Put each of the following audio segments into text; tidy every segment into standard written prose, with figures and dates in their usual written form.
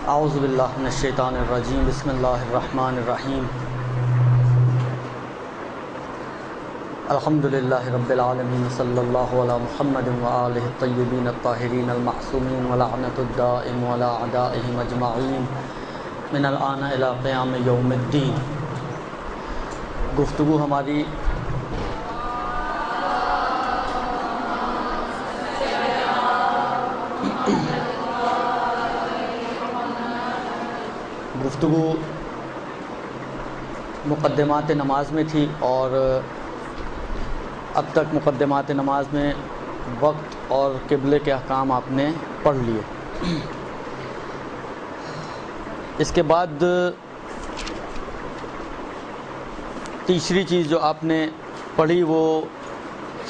اعوذ باللہ من الشیطان الرجیم بسم اللہ الرحمن الرحیم الحمد للہ رب العالمین صلی اللہ علی محمد وآلہ الطیبین الطاہرین المعصومین ولعنت الدائم وعلی اعدائہم اجمعین من الآن الی قیام یوم الدین۔ گفتگو ہماری مقدمات نماز میں تھی، اور اب تک مقدمات نماز میں وقت اور قبلے کے احکام آپ نے پڑھ لیے۔ اس کے بعد تیسری چیز جو آپ نے پڑھی وہ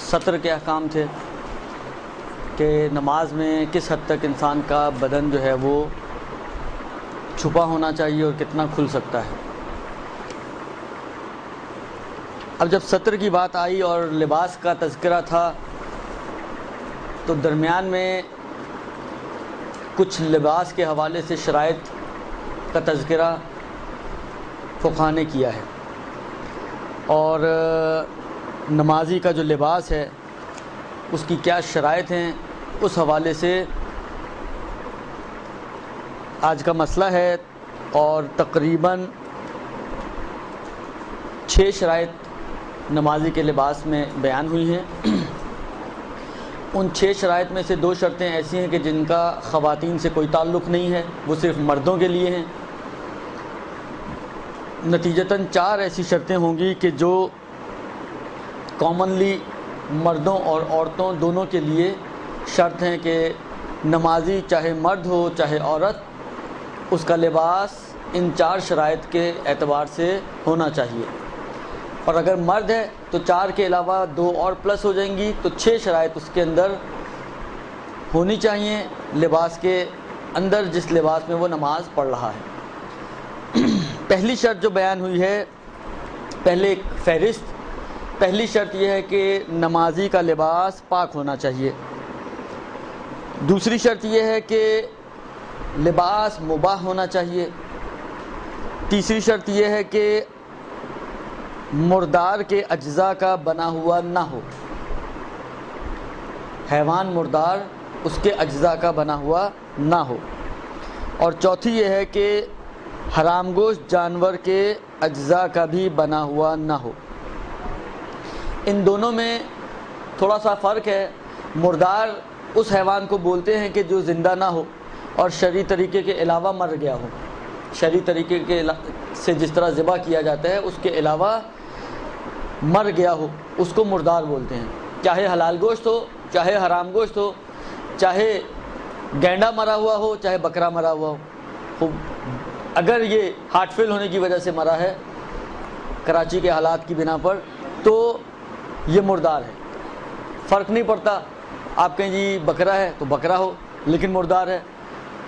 سطر کے احکام تھے کہ نماز میں کس حد تک انسان کا بدن جو ہے وہ چھپا ہونا چاہیے اور کتنا کھل سکتا ہے۔ اب جب سطر کی بات آئی اور لباس کا تذکرہ تھا تو درمیان میں کچھ لباس کے حوالے سے شرائط کا تذکرہ فقہا نے کیا ہے، اور نمازی کا جو لباس ہے اس کی کیا شرائط ہیں اس حوالے سے آج کا مسئلہ ہے، اور تقریباً 6 شرائط نمازی کے لباس میں بیان ہوئی ہیں۔ ان 6 شرائط میں سے 2 شرطیں ایسی ہیں کہ جن کا خواتین سے کوئی تعلق نہیں ہے، وہ صرف مردوں کے لیے ہیں۔ نتیجتاً 4 ایسی شرطیں ہوں گی کہ جو کامنلی مردوں اور عورتوں دونوں کے لیے شرط ہیں کہ نمازی چاہے مرد ہو چاہے عورت، اس کا لباس ان 4 شرائط کے اعتبار سے ہونا چاہیے، اور اگر مرد ہے تو 4 کے علاوہ 2 اور پلس ہو جائیں گی، تو 6 شرائط اس کے اندر ہونی چاہیے لباس کے اندر جس لباس میں وہ نماز پڑھ رہا ہے۔ پہلی شرط جو بیان ہوئی ہے، پہلے ایک فہرست، پہلی شرط یہ ہے کہ نمازی کا لباس پاک ہونا چاہیے۔ دوسری شرط یہ ہے کہ لباس مباح ہونا چاہیے۔ تیسری شرط یہ ہے کہ مردار کے اجزاء کا بنا ہوا نہ ہو، حیوان مردار اس کے اجزاء کا بنا ہوا نہ ہو۔ اور چوتھی یہ ہے کہ حرام گوشت جانور کے اجزاء کا بھی بنا ہوا نہ ہو۔ ان دونوں میں تھوڑا سا فرق ہے۔ مردار اس حیوان کو بولتے ہیں کہ جو زندہ نہ ہو اور شرعی طریقے کے علاوہ مر گیا ہو، شرعی طریقے کے سے جس طرح ذبح کیا جاتا ہے اس کے علاوہ مر گیا ہو، اس کو مردار بولتے ہیں، چاہے حلال گوشت ہو چاہے حرام گوشت ہو، چاہے گینڈا مرا ہوا ہو چاہے بکرا مرا ہوا ہو۔ اگر یہ ہارٹ فیل ہونے کی وجہ سے مرا ہے کراچی کے حالات کی بنا پر تو یہ مردار ہے، فرق نہیں پڑتا۔ آپ کہیں جی بکرا ہے تو بکرا ہو لیکن مردار ہے،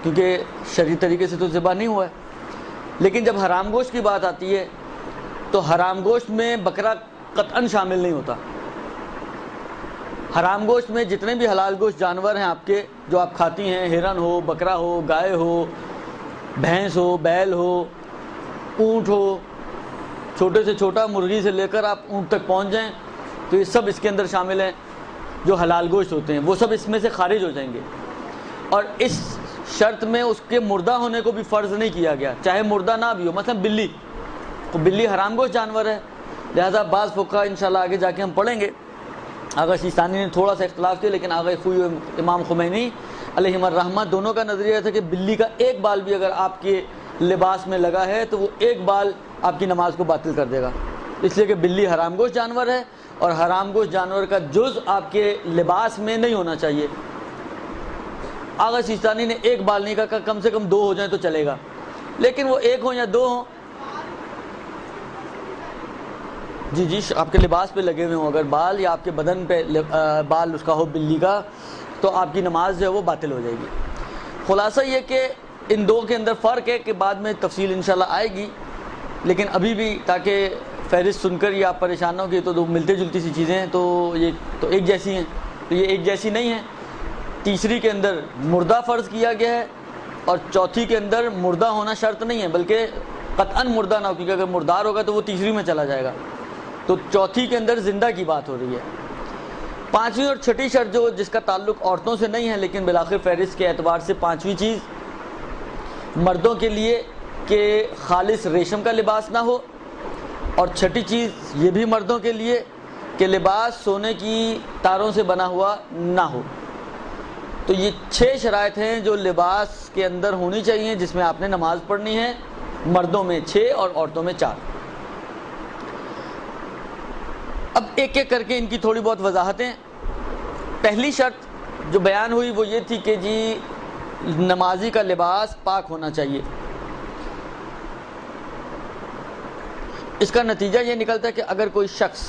کیونکہ شرعی طریقے سے تو ذبح نہیں ہوا ہے۔ لیکن جب حرام گوشت کی بات آتی ہے تو حرام گوشت میں بکرا قطعاً شامل نہیں ہوتا۔ حرام گوشت میں جتنے بھی حلال گوشت جانور ہیں آپ کے جو آپ کھاتی ہیں، ہرن ہو، بکرا ہو، گائے ہو، بھینس ہو، بیل ہو، اونٹ ہو، چھوٹے سے چھوٹا مرغی سے لے کر آپ اونٹ تک پہنچ جائیں تو یہ سب اس کے اندر شامل ہیں جو حلال گوشت ہوتے ہیں، وہ سب اس میں سے خارج ہو جائیں گے۔ اور اس شرط میں اس کے مردہ ہونے کو بھی فرض نہیں کیا گیا، چاہے مردہ نہ بھی ہو۔ مثلا بلی، تو بلی حرام گوشت جانور ہے، لہذا بعض فقہا انشاءاللہ آگے جا کے ہم پڑھیں گے، آغا سیستانی نے تھوڑا سا اختلاف کیا، لیکن آغا خوئی امام خمینی علیہ الرحمہ دونوں کا نظریہ تھا کہ بلی کا ایک بال بھی اگر آپ کے لباس میں لگا ہے تو وہ ایک بال آپ کی نماز کو باطل کر دے گا، اس لیے کہ بلی حرام گوشت جانور ہے اور حرام گوشت جانور کا جز آپ کے لباس میں نہیں ہونا چاہیے۔ آغا سیستانی نے ایک بال نہیں کہا، کم سے کم 2 ہو جائیں تو چلے گا، لیکن وہ 1 ہوں یا 2 ہوں، جی آپ کے لباس پہ لگے ہوئے ہوں اگر بال، یا آپ کے بدن پہ بال اس کا ہو بلی کا، تو آپ کی نماز جو ہے وہ باطل ہو جائے گی۔ خلاصہ یہ کہ ان 2 کے اندر فرق ہے کہ بعد میں تفصیل انشاءاللہ آئے گی، لیکن ابھی بھی تاکہ فہرست سن کر یہ آپ پریشان ہو کہ تو 2 ملتے جلتی سی چیزیں ہیں تو یہ تو ایک جیسی ہیں، تو یہ ایک جیسی نہیں ہیں۔ تیسری کے اندر مردہ فرض کیا گیا ہے اور چوتھی کے اندر مردہ ہونا شرط نہیں ہے، بلکہ قطعاً مردہ نہ ہو، کیونکہ اگر مردار ہوگا تو وہ تیسری میں چلا جائے گا، تو چوتھی کے اندر زندہ کی بات ہو رہی ہے۔ پانچویں اور چھٹی شرط جو جس کا تعلق عورتوں سے نہیں ہے لیکن بالآخر فہرست کے اعتبار سے پانچویں چیز مردوں کے لیے کہ خالص ریشم کا لباس نہ ہو، اور چھٹی چیز یہ بھی مردوں کے لیے کہ لباس سونے کی تاروں سے بنا ہوا نہ ہو۔ تو یہ 6 شرائط ہیں جو لباس کے اندر ہونی چاہیے جس میں آپ نے نماز پڑھنی ہے، مردوں میں 6 اور عورتوں میں 4۔ اب ایک ایک کر کے ان کی تھوڑی بہت وضاحتیں۔ پہلی شرط جو بیان ہوئی وہ یہ تھی کہ جی نمازی کا لباس پاک ہونا چاہیے۔ اس کا نتیجہ یہ نکلتا ہے کہ اگر کوئی شخص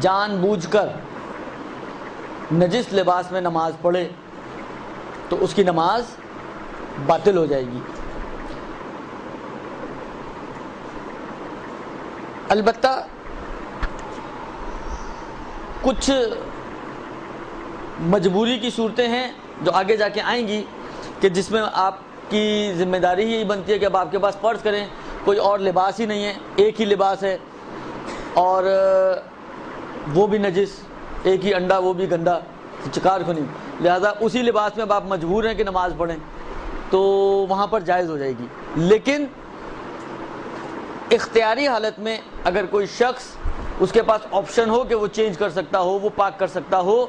جان بوجھ کر نجس لباس میں نماز پڑھے تو اس کی نماز باطل ہو جائے گی۔ البتہ کچھ مجبوری کی صورتیں ہیں جو آگے جا کے آئیں گی کہ جس میں آپ کی ذمہ داری یہی بنتی ہے کہ اب آپ کے پاس فرض کریں کوئی اور لباس ہی نہیں ہے، ایک ہی لباس ہے اور وہ بھی نجس، ایک ہی انڈا وہ بھی گندا چکار کھنی، لہذا اسی لباس میں اب آپ مجبور ہیں کہ نماز پڑھیں تو وہاں پر جائز ہو جائے گی۔ لیکن اختیاری حالت میں اگر کوئی شخص اس کے پاس آپشن ہو کہ وہ چینج کر سکتا ہو، وہ پاک کر سکتا ہو،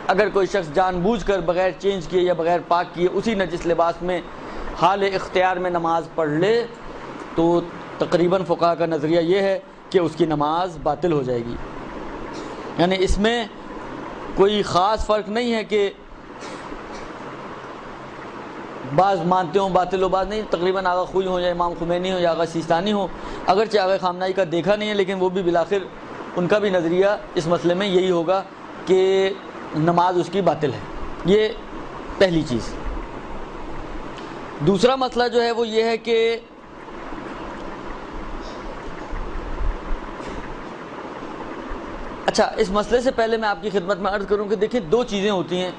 اگر کوئی شخص جان بوجھ کر بغیر چینج کیے یا بغیر پاک کیے اسی نجس لباس میں حال اختیار میں نماز پڑھ لے تو تقریباً فقہا کا نظریہ یہ ہے کہ اس کی نماز باطل ہو جائے گی۔ یعنی اس میں کوئی خاص فرق نہیں ہے کہ بعض مانتے ہوں باطل ہو، بعض نہیں، تقریباً آغا خوئی ہو یا امام خمینی ہو یا آغا سیستانی ہو، اگرچہ آغا خامنائی کا دیکھا نہیں ہے لیکن وہ بھی بالآخر ان کا بھی نظریہ اس مسئلے میں یہی ہوگا کہ نماز اس کی باطل ہے۔ یہ پہلی چیز۔ دوسرا مسئلہ جو ہے وہ یہ ہے کہ اچھا اس مسئلے سے پہلے میں آپ کی خدمت میں عرض کروں کہ دیکھیں 2 چیزیں ہوتی ہیں،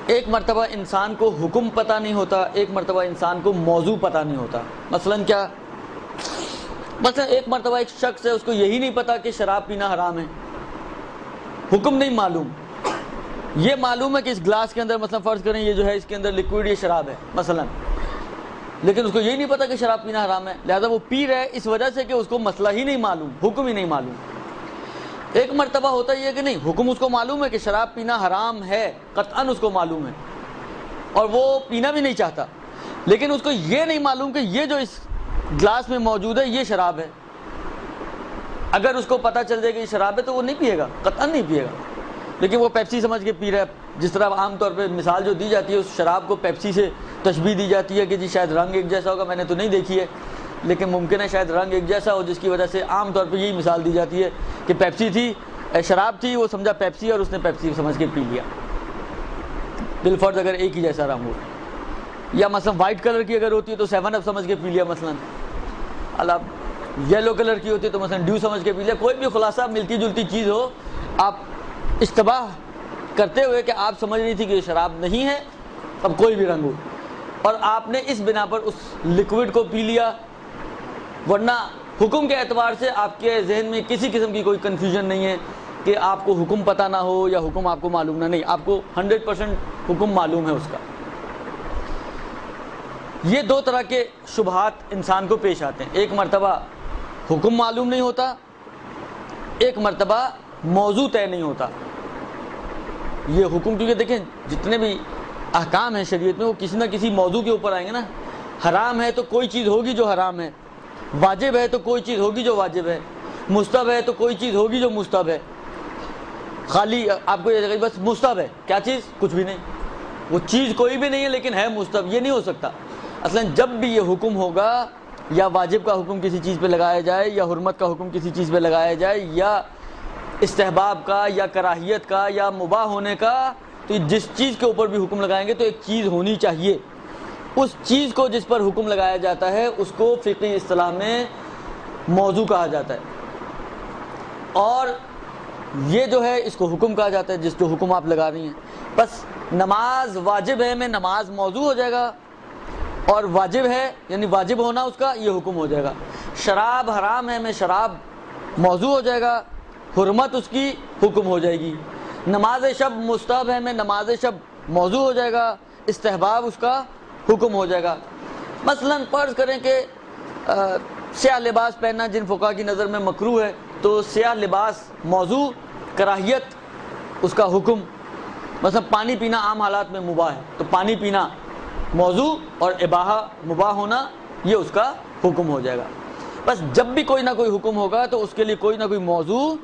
ایک مرتبہ انسان کو حکم پتہ نہیں ہوتا، ایک مرتبہ انسان کو موضوع پتہ نہیں ہوتا۔ مثلا کیا؟ مثلا ایک مرتبہ ایک شخص ہے اس کو یہی نہیں پتا کہ شراب پینا حرام ہے، حکم نہیں معلوم، یہ معلوم ہے کہ اس گلاس کے اندر مثلا فرض کریں یہ جو ہے اس کے اندر لکوڈ یہ شراب ہے مثلا، لیکن اس کو یہی نہیں پتا کہ شراب پینا حرام ہے، لہذا وہ پی رہا ہے اس وجہ سے کہ اس کو مسئلہ ہی نہیں معلوم، حکم ہی نہیں معلوم۔ ایک مرتبہ ہوتا یہ کہ نہیں، حکم اس کو معلوم ہے کہ شراب پینا حرام ہے، قطعاً اس کو معلوم ہے اور وہ پینا بھی نہیں چاہتا، لیکن اس کو یہ نہیں معلوم کہ یہ جو اس گلاس میں موجود ہے یہ شراب ہے۔ اگر اس کو پتہ چل جائے کہ یہ شراب ہے تو وہ نہیں پیے گا، قطعاً نہیں پیے گا، لیکن وہ پیپسی سمجھ کے پی رہا ہے۔ جس طرح عام طور پہ مثال جو دی جاتی ہے اس شراب کو پیپسی سے تشبیہ دی جاتی ہے کہ جی شاید رنگ ایک جیسا ہوگا، میں نے تو نہیں دیکھی ہے لیکن ممکن ہے شاید رنگ ایک جیسا ہو، جس کی وجہ سے عام طور پہ یہی مثال دی جاتی ہے کہ پیپسی تھی، شراب تھی، وہ سمجھا پیپسی اور اس نے پیپسی سمجھ کے پی لیا، بالفرض اگر ایک ہی جیسا رنگ ہو، یا مثلا وائٹ کلر کی اگر ہوتی ہے تو 7 اپ سمجھ کے پی لیا، مثلا یلو کلر کی ہوتی ہے تو مثلا ڈیو سمجھ کے پی لیا، کوئی بھی خلاصہ ملتی جلتی چیز ہو، آپ اشتباہ کرتے ہوئے کہ آپ سمجھ رہی تھی کہ یہ شراب نہیں ہے، اب کوئی بھی رنگ ہو، اور آپ نے اس بنا پر اس لکوڈ کو پی لیا، ورنہ حکم کے اعتبار سے آپ کے ذہن میں کسی قسم کی کوئی کنفیوژن نہیں ہے کہ آپ کو حکم پتہ نہ ہو یا حکم آپ کو معلوم نہ، نہیں، آپ کو 100% حکم معلوم ہے اس کا۔ یہ 2 طرح کے شبہات انسان کو پیش آتے ہیں، ایک مرتبہ حکم معلوم نہیں ہوتا، ایک مرتبہ موضوع طے نہیں ہوتا۔ یہ حکم کیونکہ دیکھیں جتنے بھی احکام ہیں شریعت میں وہ کسی نہ کسی موضوع کے اوپر آئیں گے نا، حرام ہے تو کوئی چیز ہوگی جو حرام ہے، واجب ہے تو کوئی چیز ہوگی جو واجب ہے، مستحب ہے تو کوئی چیز ہوگی جو مستحب ہے۔ خالی آپ کو یہ لگے بس مستحب ہے، کیا چیز؟ کچھ بھی نہیں، وہ چیز کوئی بھی نہیں ہے لیکن ہے مستحب، یہ نہیں ہو سکتا۔ اصلا جب بھی یہ حکم ہوگا، یا واجب کا حکم کسی چیز پہ لگایا جائے، یا حرمت کا حکم کسی چیز پہ لگایا جائے، یا استحباب کا یا کراہیت کا یا مباح ہونے کا، تو جس چیز کے اوپر بھی حکم لگائیں گے تو ایک چیز ہونی چاہیے، اس چیز کو جس پر حکم لگایا جاتا ہے اس کو فقہی اصطلاح میں موضوع کہا جاتا ہے، اور یہ جو ہے اس کو حکم کہا جاتا ہے، جس جو حکم آپ لگا رہی ہیں۔ بس نماز واجب ہے میں نماز موضوع ہو جائے گا، اور واجب ہے یعنی واجب ہونا اس کا یہ حکم ہو جائے گا۔ شراب حرام ہے میں شراب موضوع ہو جائے گا، حرمت اس کی حکم ہو جائے گی۔ نماز شب مستحب ہے میں نماز شب موضوع ہو جائے گا، استحباب اس کا حکم ہو جائے گا۔ مثلا فرض کریں کہ سیاہ لباس پہننا جن فقہا کی نظر میں مکروہ ہے، تو سیاہ لباس موضوع، کراہیت اس کا حکم۔ مثلا پانی پینا عام حالات میں مباح ہے، تو پانی پینا موضوع اور اباحہ مباح ہونا یہ اس کا حکم ہو جائے گا۔ بس جب بھی کوئی نہ کوئی حکم ہوگا تو اس کے لیے کوئی نہ کوئی موضوع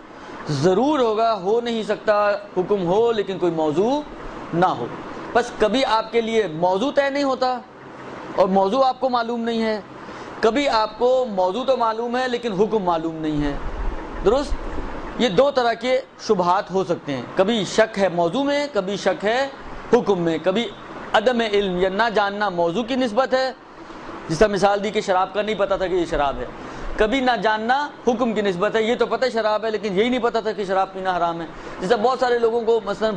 ضرور ہوگا، ہو نہیں سکتا حکم ہو لیکن کوئی موضوع نہ ہو۔ بس کبھی آپ کے لیے موضوع طے نہیں ہوتا اور موضوع آپ کو معلوم نہیں ہے، کبھی آپ کو موضوع تو معلوم ہے لیکن حکم معلوم نہیں ہے، درست؟ یہ دو طرح کے شبہات ہو سکتے ہیں، کبھی شک ہے موضوع میں، کبھی شک ہے حکم میں، کبھی عدم علم یا نہ جاننا موضوع کی نسبت ہے، جس طرح مثال دی کہ شراب کا نہیں پتہ تھا کہ یہ شراب ہے، کبھی نہ جاننا حکم کی نسبت ہے، یہ تو پتہ شراب ہے لیکن یہی نہیں پتہ تھا کہ شراب پینا حرام ہے۔ جیسا بہت سارے لوگوں کو مثلا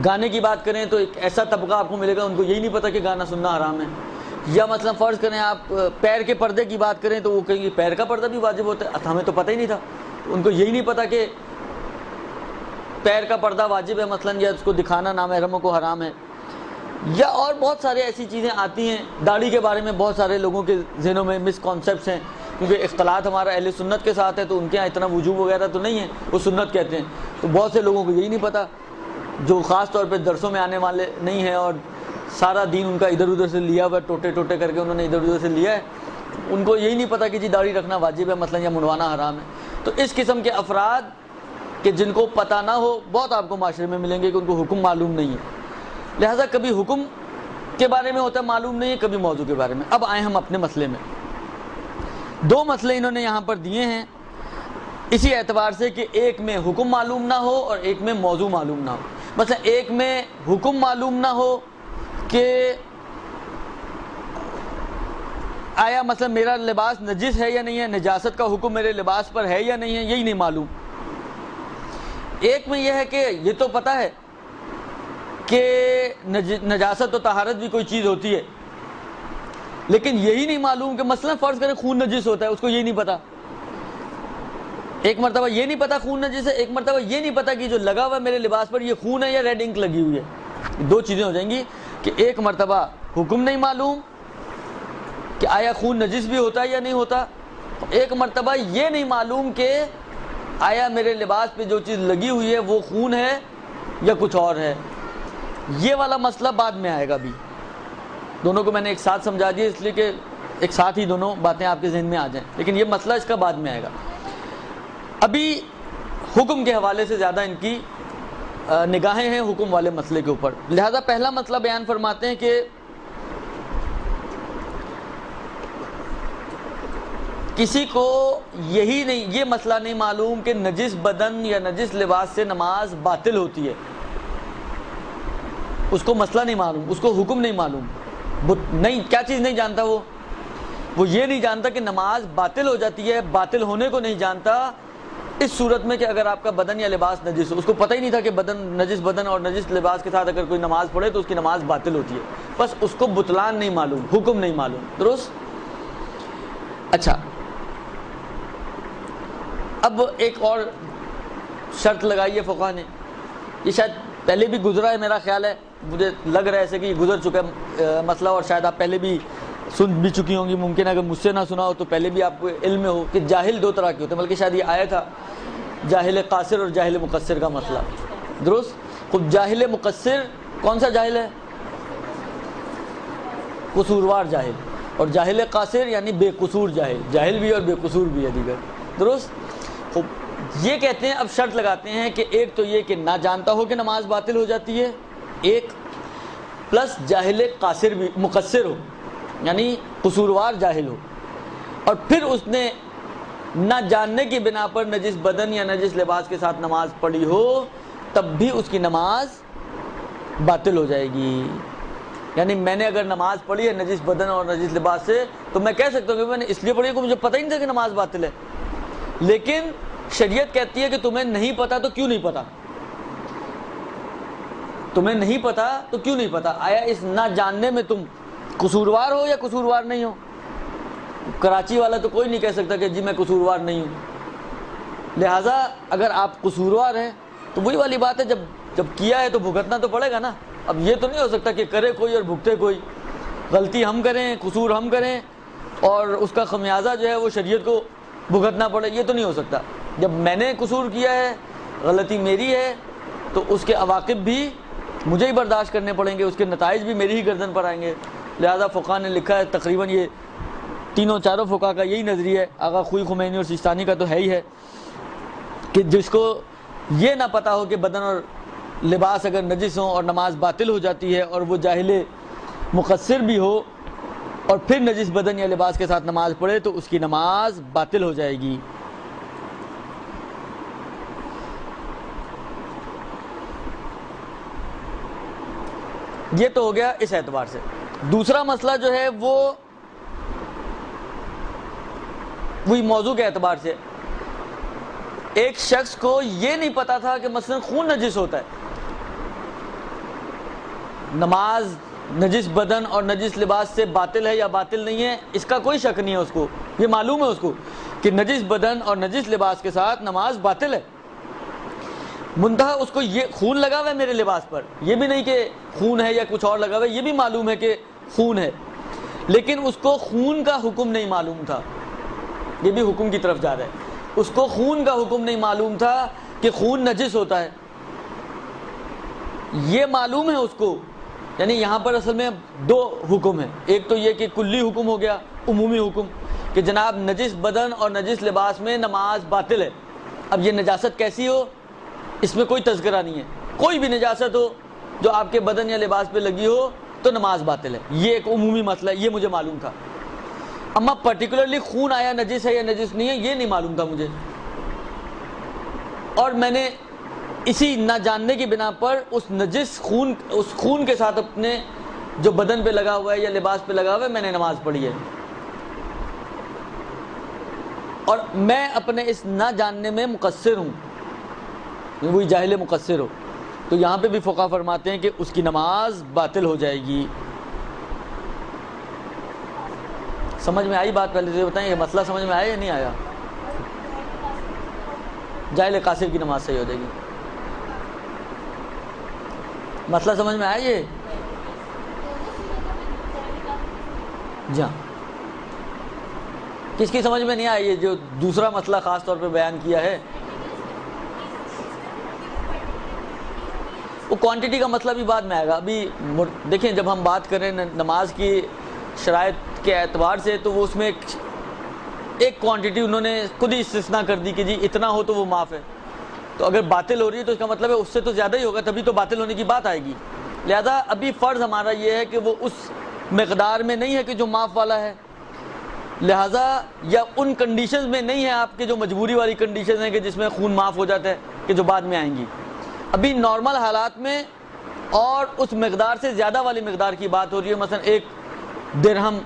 گانے کی بات کریں تو ایک ایسا طبقہ آپ کو ملے گا ان کو یہی نہیں پتہ کہ گانا سننا حرام ہے، یا مثلا فرض کریں آپ پیر کے پردے کی بات کریں تو وہ کہیں گے پیر کا پردہ بھی واجب ہوتا ہے، ہمیں تو پتہ ہی نہیں تھا، ان کو یہی نہیں پتہ کہ پیر کا پردہ واجب ہے مثلا، یا اس کو دکھانا نامحرموں کو حرام ہے۔ یا اور بہت سارے ایسی چیزیں آتی ہیں۔ داڑھی کے بارے میں بہت سارے لوگوں کے ذہنوں میں مس کانسیپٹس ہیں، کیونکہ اختلاط ہمارا اہل سنت کے ساتھ ہے تو ان کے یہاں اتنا وجوب وغیرہ تو نہیں ہے، وہ سنت کہتے ہیں، تو بہت سے لوگوں کو یہی نہیں پتہ، جو خاص طور پہ درسوں میں آنے والے نہیں ہیں اور سارا دین ان کا ادھر ادھر سے لیا ہوا، ٹوٹے ٹوٹے کر کے انہوں نے ادھر ادھر سے لیا ہے، ان کو یہی نہیں پتہ کہ جی داڑھی رکھنا واجب ہے مثلا یا منڈوانا حرام ہے۔ تو اس قسم کے افراد کہ جن کو پتہ نہ ہو بہت آپ کو معاشرے میں ملیں گے کہ ان کو حکم معلوم نہیں ہے، لہٰذا کبھی حکم کے بارے میں ہوتا ہے معلوم نہیں ہے، کبھی موضوع کے بارے میں۔ اب آئیں ہم اپنے مسئلے میں، دو مسئلے انہوں نے یہاں پر دیے ہیں اسی اعتبار سے کہ ایک میں حکم معلوم نہ ہو اور ایک میں موضوع معلوم نہ ہو۔ مثلا ایک میں حکم معلوم نہ ہو کہ آیا مثلا میرا لباس نجس ہے یا نہیں ہے، نجاست کا حکم میرے لباس پر ہے یا نہیں ہے، یہی نہیں معلوم۔ ایک میں یہ ہے کہ یہ تو پتہ ہے کہ نجاست و طہارت بھی کوئی چیز ہوتی ہے، لیکن یہی نہیں معلوم کہ مثلا فرض کریں خون نجس ہوتا ہے، اس کو یہی نہیں پتہ۔ ایک مرتبہ یہ نہیں پتہ خون نجس ہے، ایک مرتبہ یہ نہیں پتہ کہ جو لگا ہوا میرے لباس پر یہ خون ہے یا ریڈ انک لگی ہوئی ہے۔ دو چیزیں ہو جائیں گی کہ ایک مرتبہ حکم نہیں معلوم کہ آیا خون نجس بھی ہوتا ہے یا نہیں ہوتا، ایک مرتبہ یہ نہیں معلوم کہ آیا میرے لباس پہ جو چیز لگی ہوئی ہے وہ خون ہے یا کچھ اور ہے۔ یہ والا مسئلہ بعد میں آئے گا، بھی دونوں کو میں نے ایک ساتھ سمجھا دیا اس لیے کہ ایک ساتھ ہی دونوں باتیں آپ کے ذہن میں آ جائیں، لیکن یہ مسئلہ اس کا بعد میں آئے گا۔ ابھی حکم کے حوالے سے زیادہ ان کی نگاہیں ہیں حکم والے مسئلے کے اوپر، لہذا پہلا مسئلہ بیان فرماتے ہیں کہ کسی کو یہ مسئلہ نہیں معلوم کہ نجس بدن یا نجس لباس سے نماز باطل ہوتی ہے، اس کو مسئلہ نہیں معلوم، اس کو حکم نہیں معلوم، نہیں کیا چیز نہیں جانتا، وہ یہ نہیں جانتا کہ نماز باطل ہو جاتی ہے، باطل ہونے کو نہیں جانتا اس صورت میں کہ اگر آپ کا بدن یا لباس نجس ہو، اس کو پتہ ہی نہیں تھا کہ نجس بدن اور نجس لباس کے ساتھ اگر کوئی نماز پڑھے تو اس کی نماز باطل ہوتی ہے، بس اس کو بطلان نہیں معلوم، حکم نہیں معلوم، درست؟ اچھا، اب ایک اور شرط لگائی ہے فقہا نے، یہ شاید پہلے بھی گزرا ہے میرا خیال ہے، مجھے لگ رہا ہے ایسے کہ یہ گزر چکا ہے مسئلہ، اور شاید آپ پہلے بھی سن بھی چکی ہوں گی، ممکن ہے اگر مجھ سے نہ سنا ہو تو پہلے بھی آپ کو علم میں ہو کہ جاہل دو طرح کے ہوتے ہیں، بلکہ شاید یہ آیا تھا جاہل قاصر اور جاہل مقصر کا مسئلہ، درست؟ خود جاہل مقصر کون سا جاہل ہے؟ قصوروار جاہل، اور جاہل قاصر یعنی بے قصور جاہل، جاہل بھی اور بے قصور بھی ہے دیگر، درست؟ خوب یہ کہتے ہیں، اب شرط لگاتے ہیں کہ ایک تو یہ کہ نہ جانتا ہو کہ نماز باطل ہو جاتی ہے، ایک پلس جاہل قاصر بھی مقصر ہو یعنی قصوروار جاہل ہو، اور پھر اس نے نہ جاننے کی بنا پر نجس بدن یا نجس لباس کے ساتھ نماز پڑھی ہو تب بھی اس کی نماز باطل ہو جائے گی۔ یعنی میں نے اگر نماز پڑھی ہے نجس بدن اور نجس لباس سے تو میں کہہ سکتا ہوں کہ میں نے اس لیے پڑھی ہے کہ مجھے پتہ ہی نہیں تھا کہ نماز باطل ہے، لیکن شریعت کہتی ہے کہ تمہیں نہیں پتا تو کیوں نہیں پتا، تمہیں نہیں پتا تو کیوں نہیں پتا؟ آیا اس نہ جاننے میں تم قصوروار ہو یا قصوروار نہیں ہو؟ کراچی والا تو کوئی نہیں کہہ سکتا کہ جی میں قصوروار نہیں ہوں۔ لہٰذا اگر آپ قصوروار ہیں تو وہی والی بات ہے، جب کیا ہے تو بھگتنا تو پڑے گا نا۔ اب یہ تو نہیں ہو سکتا کہ کرے کوئی اور بھگتے کوئی، غلطی ہم کریں، قصور ہم کریں اور اس کا خمیازہ جو ہے وہ شریعت کو بھگتنا پڑے، یہ تو نہیں ہو سکتا۔ جب میں نے قصور کیا ہے، غلطی میری ہے، تو اس کے عواقب بھی مجھے ہی برداشت کرنے پڑیں گے، اس کے نتائج بھی میری ہی گردن پر آئیں گے۔ لہذا فقہ نے لکھا ہے، تقریباً یہ تینوں چاروں فقہ کا یہی نظریہ ہے، آغا خوئی خمینی اور سیستانی کا تو ہے ہی ہے، کہ جس کو یہ نہ پتہ ہو کہ بدن اور لباس اگر نجس ہوں اور نماز باطل ہو جاتی ہے، اور وہ جاہل مقصر بھی ہو اور پھر نجس بدن یا لباس کے ساتھ نماز پڑھے تو اس کی نماز باطل ہو جائے گی۔ یہ تو ہو گیا اس اعتبار سے۔ دوسرا مسئلہ جو ہے وہ وہی موضوع کے اعتبار سے، ایک شخص کو یہ نہیں پتا تھا کہ مثلا خون نجس ہوتا ہے، نماز نجس بدن اور نجس لباس سے باطل ہے یا باطل نہیں ہے، اس کا کوئی شک نہیں ہے، اس کو یہ معلوم ہے اس کو کہ نجس بدن اور نجس لباس کے ساتھ نماز باطل ہے۔ منتہا اس کو یہ خون لگا ہوا ہے میرے لباس پر، یہ بھی نہیں کہ خون ہے یا کچھ اور لگا ہوا ہے، یہ بھی معلوم ہے کہ خون ہے، لیکن اس کو خون کا حکم نہیں معلوم تھا۔ یہ بھی حکم کی طرف جا رہا ہے، اس کو خون کا حکم نہیں معلوم تھا کہ خون نجس ہوتا ہے، یہ معلوم ہے اس کو۔ یعنی یہاں پر اصل میں دو حکم ہیں، ایک تو یہ کہ کلی حکم ہو گیا، عمومی حکم کہ جناب نجس بدن اور نجس لباس میں نماز باطل ہے۔ اب یہ نجاست کیسی ہو اس میں کوئی تذکرہ نہیں ہے، کوئی بھی نجاست ہو جو آپ کے بدن یا لباس پہ لگی ہو تو نماز باطل ہے، یہ ایک عمومی مسئلہ ہے، یہ مجھے معلوم تھا۔ اما پرٹیکولرلی خون آیا نجس ہے یا نجس نہیں ہے یہ نہیں معلوم تھا مجھے، اور میں نے اسی نہ جاننے کی بنا پر اس خون کے ساتھ اپنے جو بدن پہ لگا ہوا ہے یا لباس پہ لگا ہوا ہے میں نے نماز پڑھی ہے، اور میں اپنے اس نہ جاننے میں مقصر ہوں، وہی جاہل مقصر ہو، تو یہاں پہ بھی فقہ فرماتے ہیں کہ اس کی نماز باطل ہو جائے گی۔ سمجھ میں آئی بات؟ پہلے تو یہ بتائیں یہ مسئلہ سمجھ میں آیا یا نہیں آیا؟ جاہل قاصر کی نماز صحیح ہو جائے گی، مسئلہ سمجھ میں آیا یہ؟ جی ہاں، کس کی سمجھ میں نہیں آئی یہ جو دوسرا مسئلہ خاص طور پہ بیان کیا ہے؟ وہ کوانٹٹی کا مسئلہ بھی بعد میں آئے گا۔ ابھی دیکھیں جب ہم بات کریں نماز کی شرائط کے اعتبار سے تو وہ اس میں ایک کوانٹٹی انہوں نے خود ہی استثناء کر دی کہ جی اتنا ہو تو وہ معاف ہے، تو اگر باطل ہو رہی ہے تو اس کا مطلب ہے اس سے تو زیادہ ہی ہوگا، تبھی تو باطل ہونے کی بات آئے گی۔ لہذا ابھی فرض ہمارا یہ ہے کہ وہ اس مقدار میں نہیں ہے کہ جو معاف والا ہے، لہذا یا ان کنڈیشنز میں نہیں ہے آپ کے جو مجبوری والی کنڈیشنز ہیں کہ جس میں خون معاف ہو جاتا ہے کہ جو بعد میں آئیں گی۔ ابھی نارمل حالات میں اور اس مقدار سے زیادہ والی مقدار کی بات ہو رہی ہے، مثلا ایک درہم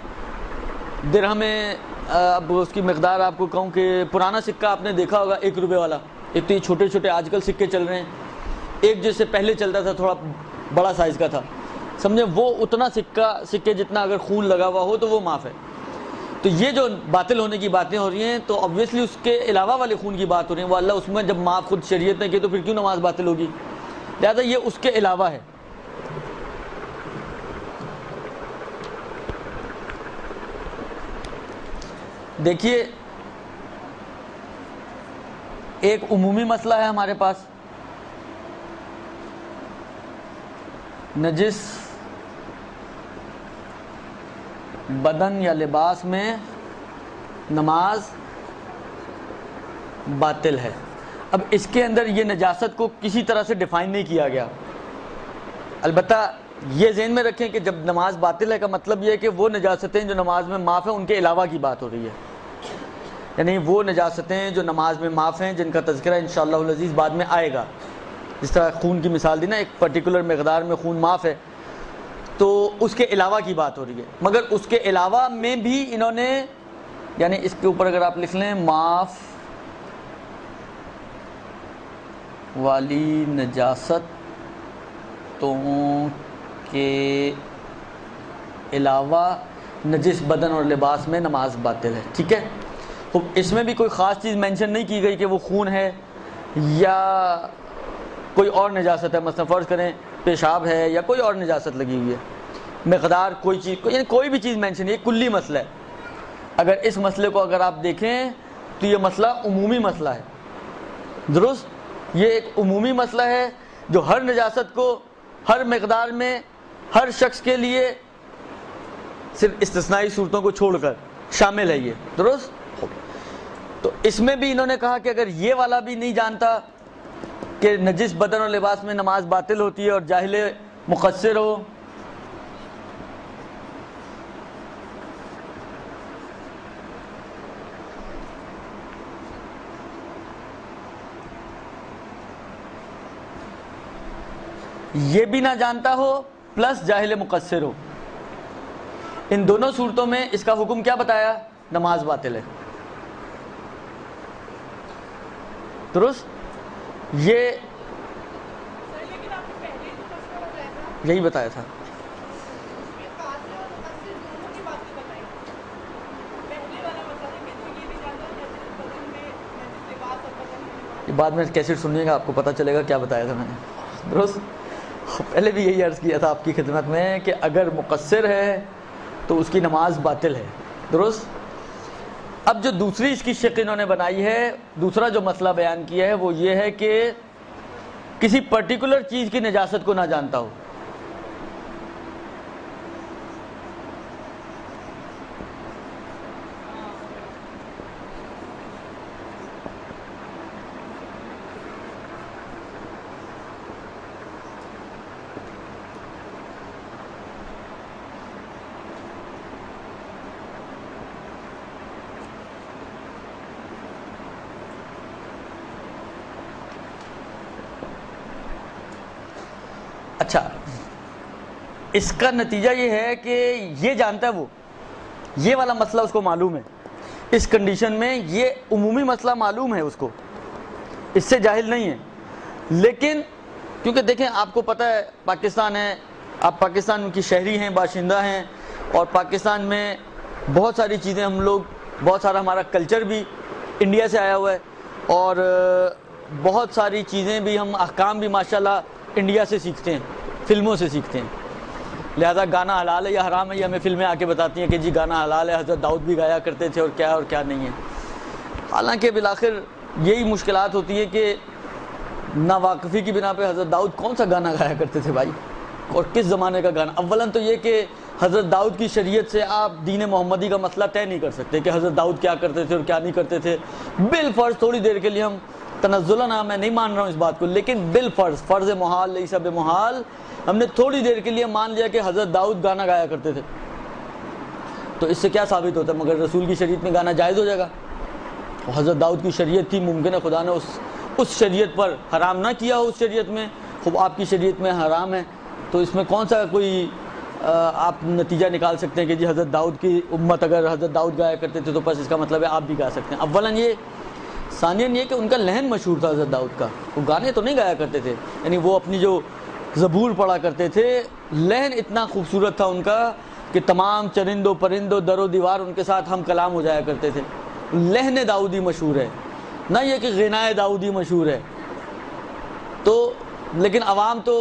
اب اس کی مقدار آپ کو کہوں کہ پرانا سکہ آپ نے دیکھا ہوگا 1 روپے والا، ایک تو یہ چھوٹے چھوٹے آج کل سکے چل رہے ہیں، ایک جیسے پہلے چلتا تھا تھوڑا بڑا سائز کا تھا، سمجھے وہ اتنا سکے جتنا اگر خون لگا ہوا ہو تو وہ معاف ہے۔ تو یہ جو باطل ہونے کی باتیں ہو رہی ہیں تو obviously اس کے علاوہ والے خون کی بات ہو رہی ہیں، وہ اللہ اس میں جب معاف خود شریعت نے کی تو پھر کیوں نماز باطل ہوگی؟ لہذا یہ اس کے علاوہ ہے۔ دیکھیے ایک عمومی مسئلہ ہے ہمارے پاس، نجس بدن یا لباس میں نماز باطل ہے۔ اب اس کے اندر یہ نجاست کو کسی طرح سے ڈیفائن نہیں کیا گیا، البتہ یہ ذہن میں رکھیں کہ جب نماز باطل ہے کا مطلب یہ ہے کہ وہ نجاستیں جو نماز میں معاف ہیں ان کے علاوہ کی بات ہو رہی ہے، یعنی وہ نجاستیں جو نماز میں معاف ہیں جن کا تذکرہ انشاءاللہ العزیز بعد میں آئے گا، جس طرح خون کی مثال دی نا، ایک پرٹیکولر مقدار میں خون معاف ہے تو اس کے علاوہ کی بات ہو رہی ہے، مگر اس کے علاوہ میں بھی انہوں نے، یعنی اس کے اوپر اگر آپ لکھ لیں معاف والی نجاست صورتوں کے علاوہ نجس بدن اور لباس میں نماز باطل ہے. ٹھیک ہے. اس میں بھی کوئی خاص چیز مینشن نہیں کی گئی کہ وہ خون ہے یا کوئی اور نجاست ہے. مثلا فرض کریں پیشاب ہے یا کوئی اور نجاست لگی ہوئی ہے, مقدار کوئی چیز, یعنی کوئی بھی چیز مینشن, یہ کلی مسئلہ ہے. اگر اس مسئلے کو اگر آپ دیکھیں تو یہ مسئلہ عمومی مسئلہ ہے. درست, یہ ایک عمومی مسئلہ ہے جو ہر نجاست کو ہر مقدار میں ہر شخص کے لیے صرف استثنائی صورتوں کو چھوڑ کر شامل ہے. یہ درست. تو اس میں بھی انہوں نے کہا کہ اگر یہ والا بھی نہیں جانتا کہ نجس بدن اور لباس میں نماز باطل ہوتی ہے اور جاہل مقصر ہو, یہ بھی نہ جانتا ہو پلس جاہل مقصر ہو, ان دونوں صورتوں میں اس کا حکم کیا بتایا؟ نماز باطل ہے. درست. یہ یہی بتایا تھا. یہ بعد میں کیسٹ سنیے گا, آپ کو پتہ چلے گا کیا بتایا تھا میں نے. درست. پہلے بھی یہی عرض کیا تھا آپ کی خدمت میں کہ اگر مقصر ہے تو اس کی نماز باطل ہے. درست. اب جو دوسری اس کی شق انہوں نے بنائی ہے, دوسرا جو مسئلہ بیان کیا ہے وہ یہ ہے کہ کسی پرٹیکولر چیز کی نجاست کو نہ جانتا ہو. اچھا, اس کا نتیجہ یہ ہے کہ یہ جانتا ہے, وہ یہ والا مسئلہ اس کو معلوم ہے. اس کنڈیشن میں یہ عمومی مسئلہ معلوم ہے اس کو, اس سے جاہل نہیں ہے. لیکن کیونکہ دیکھیں آپ کو پتہ ہے پاکستان ہے, آپ پاکستان کی شہری ہیں, باشندہ ہیں, اور پاکستان میں بہت ساری چیزیں ہم لوگ, بہت سارا ہمارا کلچر بھی انڈیا سے آیا ہوا ہے, اور بہت ساری چیزیں بھی ہم احکام بھی ماشاءاللہ انڈیا سے سیکھتے ہیں, فلموں سے سیکھتے ہیں. لہذا گانا حلال ہے یا حرام ہے یہ ہمیں فلمیں آ کے بتاتی ہیں کہ جی گانا حلال ہے, حضرت داؤد بھی گایا کرتے تھے, اور کیا نہیں ہے. حالانکہ بالآخر یہی مشکلات ہوتی ہیں کہ ناواقفی کی بنا پہ حضرت داؤد کون سا گانا گایا کرتے تھے بھائی, اور کس زمانے کا گانا. اولاً تو یہ کہ حضرت داؤد کی شریعت سے آپ دین محمدی کا مسئلہ طے نہیں کر سکتے کہ حضرت داؤد کیا کرتے تھے اور کیا نہیں کرتے تھے. بالفرض تھوڑی دیر کے لیے ہم تنزلہ, میں نہیں مان رہا ہوں اس بات کو, لیکن بالفرض, فرض محال لیس بمحال, ہم نے تھوڑی دیر کے لیے مان لیا کہ حضرت داؤد گانا گایا کرتے تھے. تو اس سے کیا ثابت ہوتا ہے؟ مگر رسول کی شریعت میں گانا جائز ہو جائے گا. حضرت داؤد کی شریعت تھی, ممکن ہے خدا نے اس شریعت پر حرام نہ کیا ہو, اس شریعت میں خوب آپ کی شریعت میں حرام ہے. تو اس میں کون سا کوئی آپ نتیجہ نکال سکتے ہیں کہ جی حضرت داؤد کی امت اگر حضرت داؤد گایا کرتے تھے تو بس اس کا مطلب ہے آپ بھی گا سکتے ہیں. اولاً یہ, ثانیاً یہ کہ ان کا لحن مشہور تھا حضرت داؤد کا, وہ گانے تو نہیں گایا کرتے تھے, یعنی وہ اپنی جو زبور پڑھا کرتے تھے, لحن اتنا خوبصورت تھا ان کا کہ تمام چرند و پرند و در و دیوار ان کے ساتھ ہم کلام ہو جایا کرتے تھے. لحن داؤدی مشہور ہے, نہ یہ کہ غنائے داؤدی مشہور ہے. تو لیکن عوام تو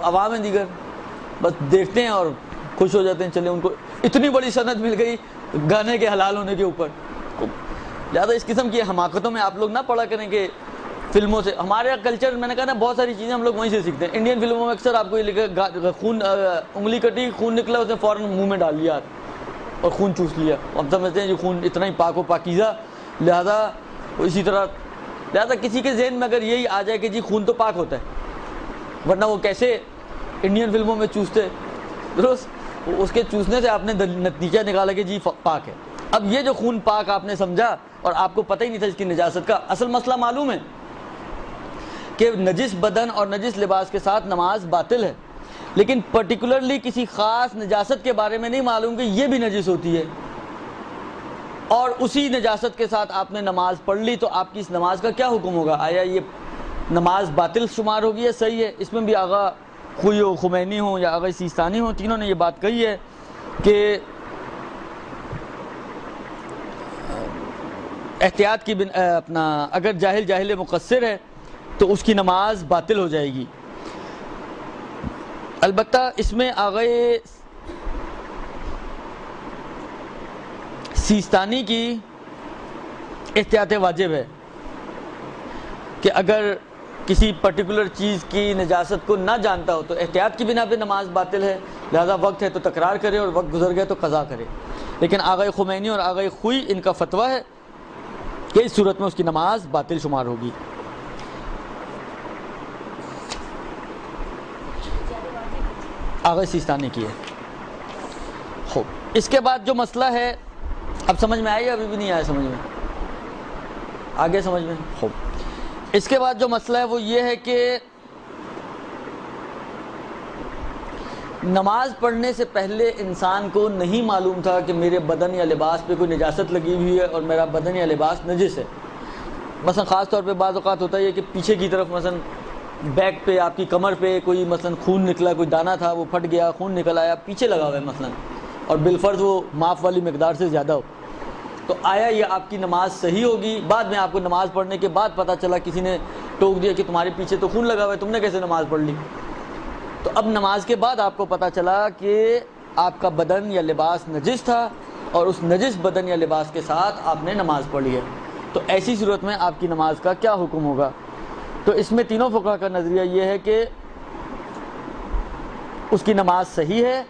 عوام ہیں دیگر, بس دیکھتے ہیں اور خوش ہو جاتے ہیں, چلے ان کو اتنی بڑی سند مل گئی گانے کے حلال ہونے کے اوپر. لہٰذا اس قسم کی حماقتوں میں آپ لوگ نہ پڑا کریں کہ فلموں سے. ہمارے کلچر, میں نے کہا نا, بہت ساری چیزیں ہم لوگ وہیں سے سیکھتے ہیں. انڈین فلموں میں اکثر آپ کو یہ لکھا خون, انگلی کٹی, خون نکلا, اس نے فوراً منہ میں ڈال لیا اور خون چوس لیا. ہم سمجھتے ہیں یہ خون اتنا ہی پاک و پاکیزہ, لہذا اسی طرح, لہذا کسی کے ذہن میں اگر یہی آ جائے کہ جی خون تو پاک ہوتا ہے, ورنہ وہ کیسے انڈین فلموں میں چوستے. درست. اس کے چوسنے سے آپ نے نتیجہ نکالا کہ جی پاک ہے. اب یہ جو خون پاک آپ نے سمجھا اور آپ کو پتہ ہی نہیں تھا اس کی نجاست کا, اصل مسئلہ معلوم ہے کہ نجس بدن اور نجس لباس کے ساتھ نماز باطل ہے, لیکن پرٹیکولرلی کسی خاص نجاست کے بارے میں نہیں معلوم کہ یہ بھی نجس ہوتی ہے, اور اسی نجاست کے ساتھ آپ نے نماز پڑھ لی, تو آپ کی اس نماز کا کیا حکم ہوگا؟ آیا یہ نماز باطل شمار ہوگی یا صحیح ہے؟ اس میں بھی آغا خوئی و خمینی ہوں یا آغا سیستانی ہوں، تینوں نے یہ بات کہی ہے کہ احتیاط کی اگر جاہل مقصر ہے تو اس کی نماز باطل ہو جائے گی۔ البتہ اس میں آغا سیستانی کی احتیاط واجب ہے کہ اگر کسی پرٹیکولر چیز کی نجاست کو نہ جانتا ہو تو احتیاط کی بنا پہ نماز باطل ہے، لہذا وقت ہے تو تکرار کرے اور وقت گزر گیا تو قضا کرے۔ لیکن آغا خمینی اور آغا خوئی ان کا فتویٰ ہے کہ اس صورت میں اس کی نماز باطل شمار ہوگی۔ آغا سیستانی کی ہے۔ خوب، اس کے بعد جو مسئلہ ہے، اب سمجھ میں آیا یا ابھی بھی نہیں آیا سمجھ میں؟ آگے سمجھ میں؟ خوب، اس کے بعد جو مسئلہ ہے وہ یہ ہے کہ نماز پڑھنے سے پہلے انسان کو نہیں معلوم تھا کہ میرے بدن یا لباس پہ کوئی نجاست لگی ہوئی ہے اور میرا بدن یا لباس نجس ہے۔ مثلا خاص طور پہ بعض اوقات ہوتا ہے کہ پیچھے کی طرف مثلا بیک پہ، آپ کی کمر پہ کوئی مثلا خون نکلا، کوئی دانہ تھا وہ پھٹ گیا، خون نکل آیا، پیچھے لگا ہوا ہے مثلا، اور بالفرض وہ معاف والی مقدار سے زیادہ ہو، تو آیا یہ آپ کی نماز صحیح ہوگی؟ بعد میں آپ کو نماز پڑھنے کے بعد پتہ چلا، کسی نے ٹوک دیا کہ تمہارے پیچھے تو خون لگا ہوا ہے، تم نے کیسے نماز پڑھ لی؟ تو اب نماز کے بعد آپ کو پتہ چلا کہ آپ کا بدن یا لباس نجس تھا اور اس نجس بدن یا لباس کے ساتھ آپ نے نماز پڑھی ہے، تو ایسی صورت میں آپ کی نماز کا کیا حکم ہوگا؟ تو اس میں تینوں فقہا کا نظریہ یہ ہے کہ اس کی نماز صحیح ہے،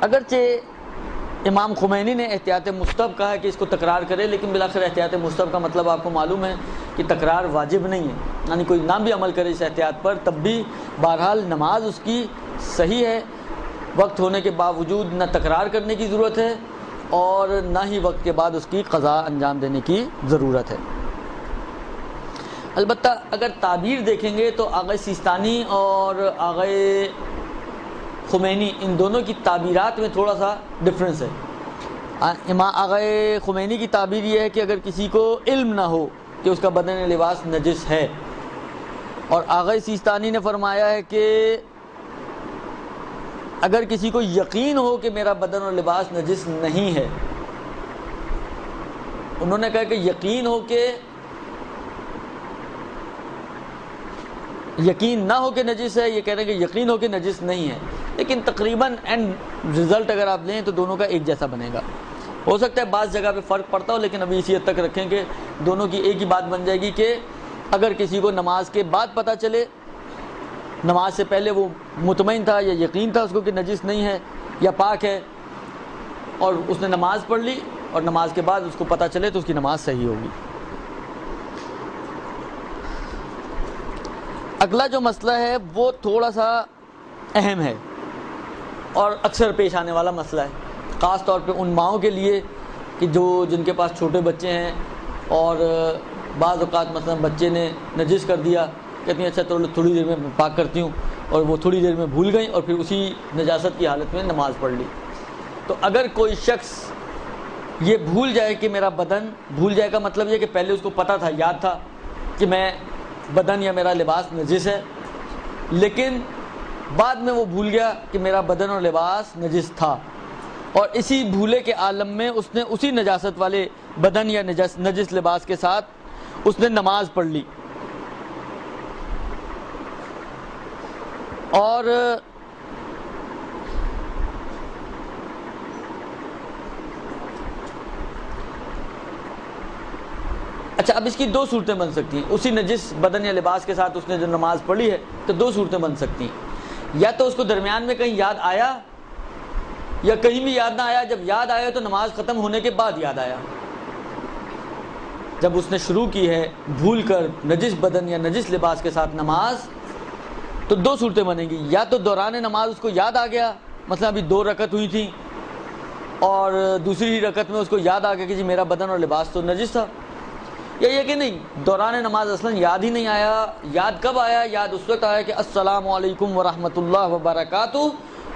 اگرچہ امام خمینی نے احتیاط مستحب کہا ہے کہ اس کو تکرار کرے، لیکن بالآخر احتیاط مستحب کا مطلب آپ کو معلوم ہے کہ تکرار واجب نہیں ہے، یعنی کوئی نہ بھی عمل کرے اس احتیاط پر تب بھی بہرحال نماز اس کی صحیح ہے، وقت ہونے کے باوجود نہ تکرار کرنے کی ضرورت ہے اور نہ ہی وقت کے بعد اس کی قضا انجام دینے کی ضرورت ہے۔ البتہ اگر تعبیر دیکھیں گے تو آغا سیستانی اور آغا خمینی ان دونوں کی تعبیرات میں تھوڑا سا ڈفرنس ہے۔ آغا خمینی کی تعبیر یہ ہے کہ اگر کسی کو علم نہ ہو کہ اس کا بدن لباس نجس ہے، اور آغا سیستانی نے فرمایا ہے کہ اگر کسی کو یقین ہو کہ میرا بدن اور لباس نجس نہیں ہے، انہوں نے کہا کہ یقین ہو کہ یقین نہ ہو کہ نجس ہے، یہ کہہ رہے ہیں کہ یقین ہو کہ نجس نہیں ہے، لیکن تقریباً اینڈ رزلٹ اگر آپ لیں تو دونوں کا ایک جیسا بنے گا۔ ہو سکتا ہے بعض جگہ پہ فرق پڑتا ہو، لیکن ابھی اسی حد تک رکھیں کہ دونوں کی ایک ہی بات بن جائے گی کہ اگر کسی کو نماز کے بعد پتہ چلے، نماز سے پہلے وہ مطمئن تھا یا یقین تھا اس کو کہ نجس نہیں ہے یا پاک ہے، اور اس نے نماز پڑھ لی اور نماز کے بعد اس کو پتہ چلے تو اس کی نماز صحیح ہوگی۔ اگلا جو مسئلہ ہے وہ تھوڑا سا اہم ہے اور اکثر پیش آنے والا مسئلہ ہے، خاص طور پہ ان ماؤں کے لیے کہ جن کے پاس چھوٹے بچے ہیں اور بعض اوقات مثلا بچے نے نجس کر دیا، کہتی ہیں اچھا تھوڑی دیر میں پاک کرتی ہوں، اور وہ تھوڑی دیر میں بھول گئیں اور پھر اسی نجاست کی حالت میں نماز پڑھ لی۔ تو اگر کوئی شخص یہ بھول جائے کہ میرا بدن، بھول جائے کا مطلب یہ کہ پہلے اس کو پتہ تھا، یاد تھا کہ میں بدن یا میرا لباس نجس ہے، لیکن بعد میں وہ بھول گیا کہ میرا بدن اور لباس نجس تھا، اور اسی بھولے کے عالم میں اس نے اسی نجاست والے بدن یا نجس لباس کے ساتھ اس نے نماز پڑھ لی، اور اچھا اب اس کی دو صورتیں بن سکتی ہیں، اسی نجس بدن یا لباس کے ساتھ اس نے جو نماز پڑھی ہے تو دو صورتیں بن سکتی ہیں، یا تو اس کو درمیان میں کہیں یاد آیا یا کہیں بھی یاد نہ آیا، جب یاد آیا تو نماز ختم ہونے کے بعد یاد آیا، جب اس نے شروع کی ہے بھول کر نجس بدن یا نجس لباس کے ساتھ نماز، تو دو صورتیں بنیں گی، یا تو دوران نماز اس کو یاد آ گیا، مثلا ابھی 2 رکعت ہوئی تھیں اور دوسری ہی رکعت میں اس کو یاد آ گیا کہ جی میرا بدن اور لباس تو نجس تھا، یا یہ کہ نہیں دوران نماز اصلاً یاد ہی نہیں آیا، یاد کب آیا؟ یاد اس وقت آیا کہ السلام علیکم ورحمۃ اللہ وبرکاتہ،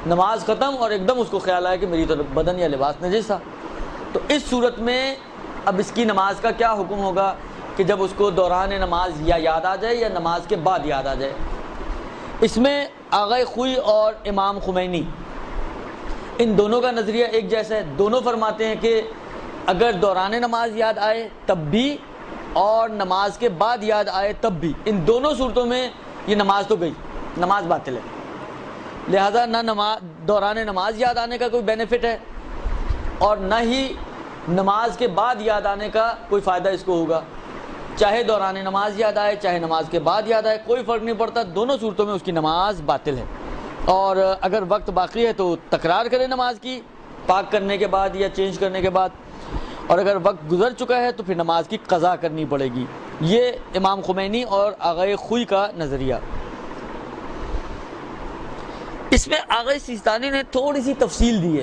نماز ختم اور ایک دم اس کو خیال آیا کہ میری تو بدن یا لباس نجس تھا۔ تو اس صورت میں اب اس کی نماز کا کیا حکم ہوگا کہ جب اس کو دوران نماز یا یاد آ جائے یا نماز کے بعد یاد آ جائے؟ اس میں آغا خوئی اور امام خمینی ان دونوں کا نظریہ ایک جیسا ہے. دونوں فرماتے ہیں کہ اگر دوران نماز یاد آئے تب بھی اور نماز کے بعد یاد آئے تب بھی، ان دونوں صورتوں میں یہ نماز تو گئی، نماز باطل ہے. لہذا نہ دوران نماز یاد آنے کا کوئی بینیفٹ ہے اور نہ ہی نماز کے بعد یاد آنے کا کوئی فائدہ اس کو ہوگا. چاہے دوران نماز یاد آئے چاہے نماز کے بعد یاد آئے، کوئی فرق نہیں پڑتا، دونوں صورتوں میں اس کی نماز باطل ہے. اور اگر وقت باقی ہے تو تکرار کرے نماز کی پاک کرنے کے بعد یا چینج کرنے کے بعد، اور اگر وقت گزر چکا ہے تو پھر نماز کی قضا کرنی پڑے گی. یہ امام خمینی اور آغا خوئی کا نظریہ. اس میں آغا سیستانی نے تھوڑی سی تفصیل دی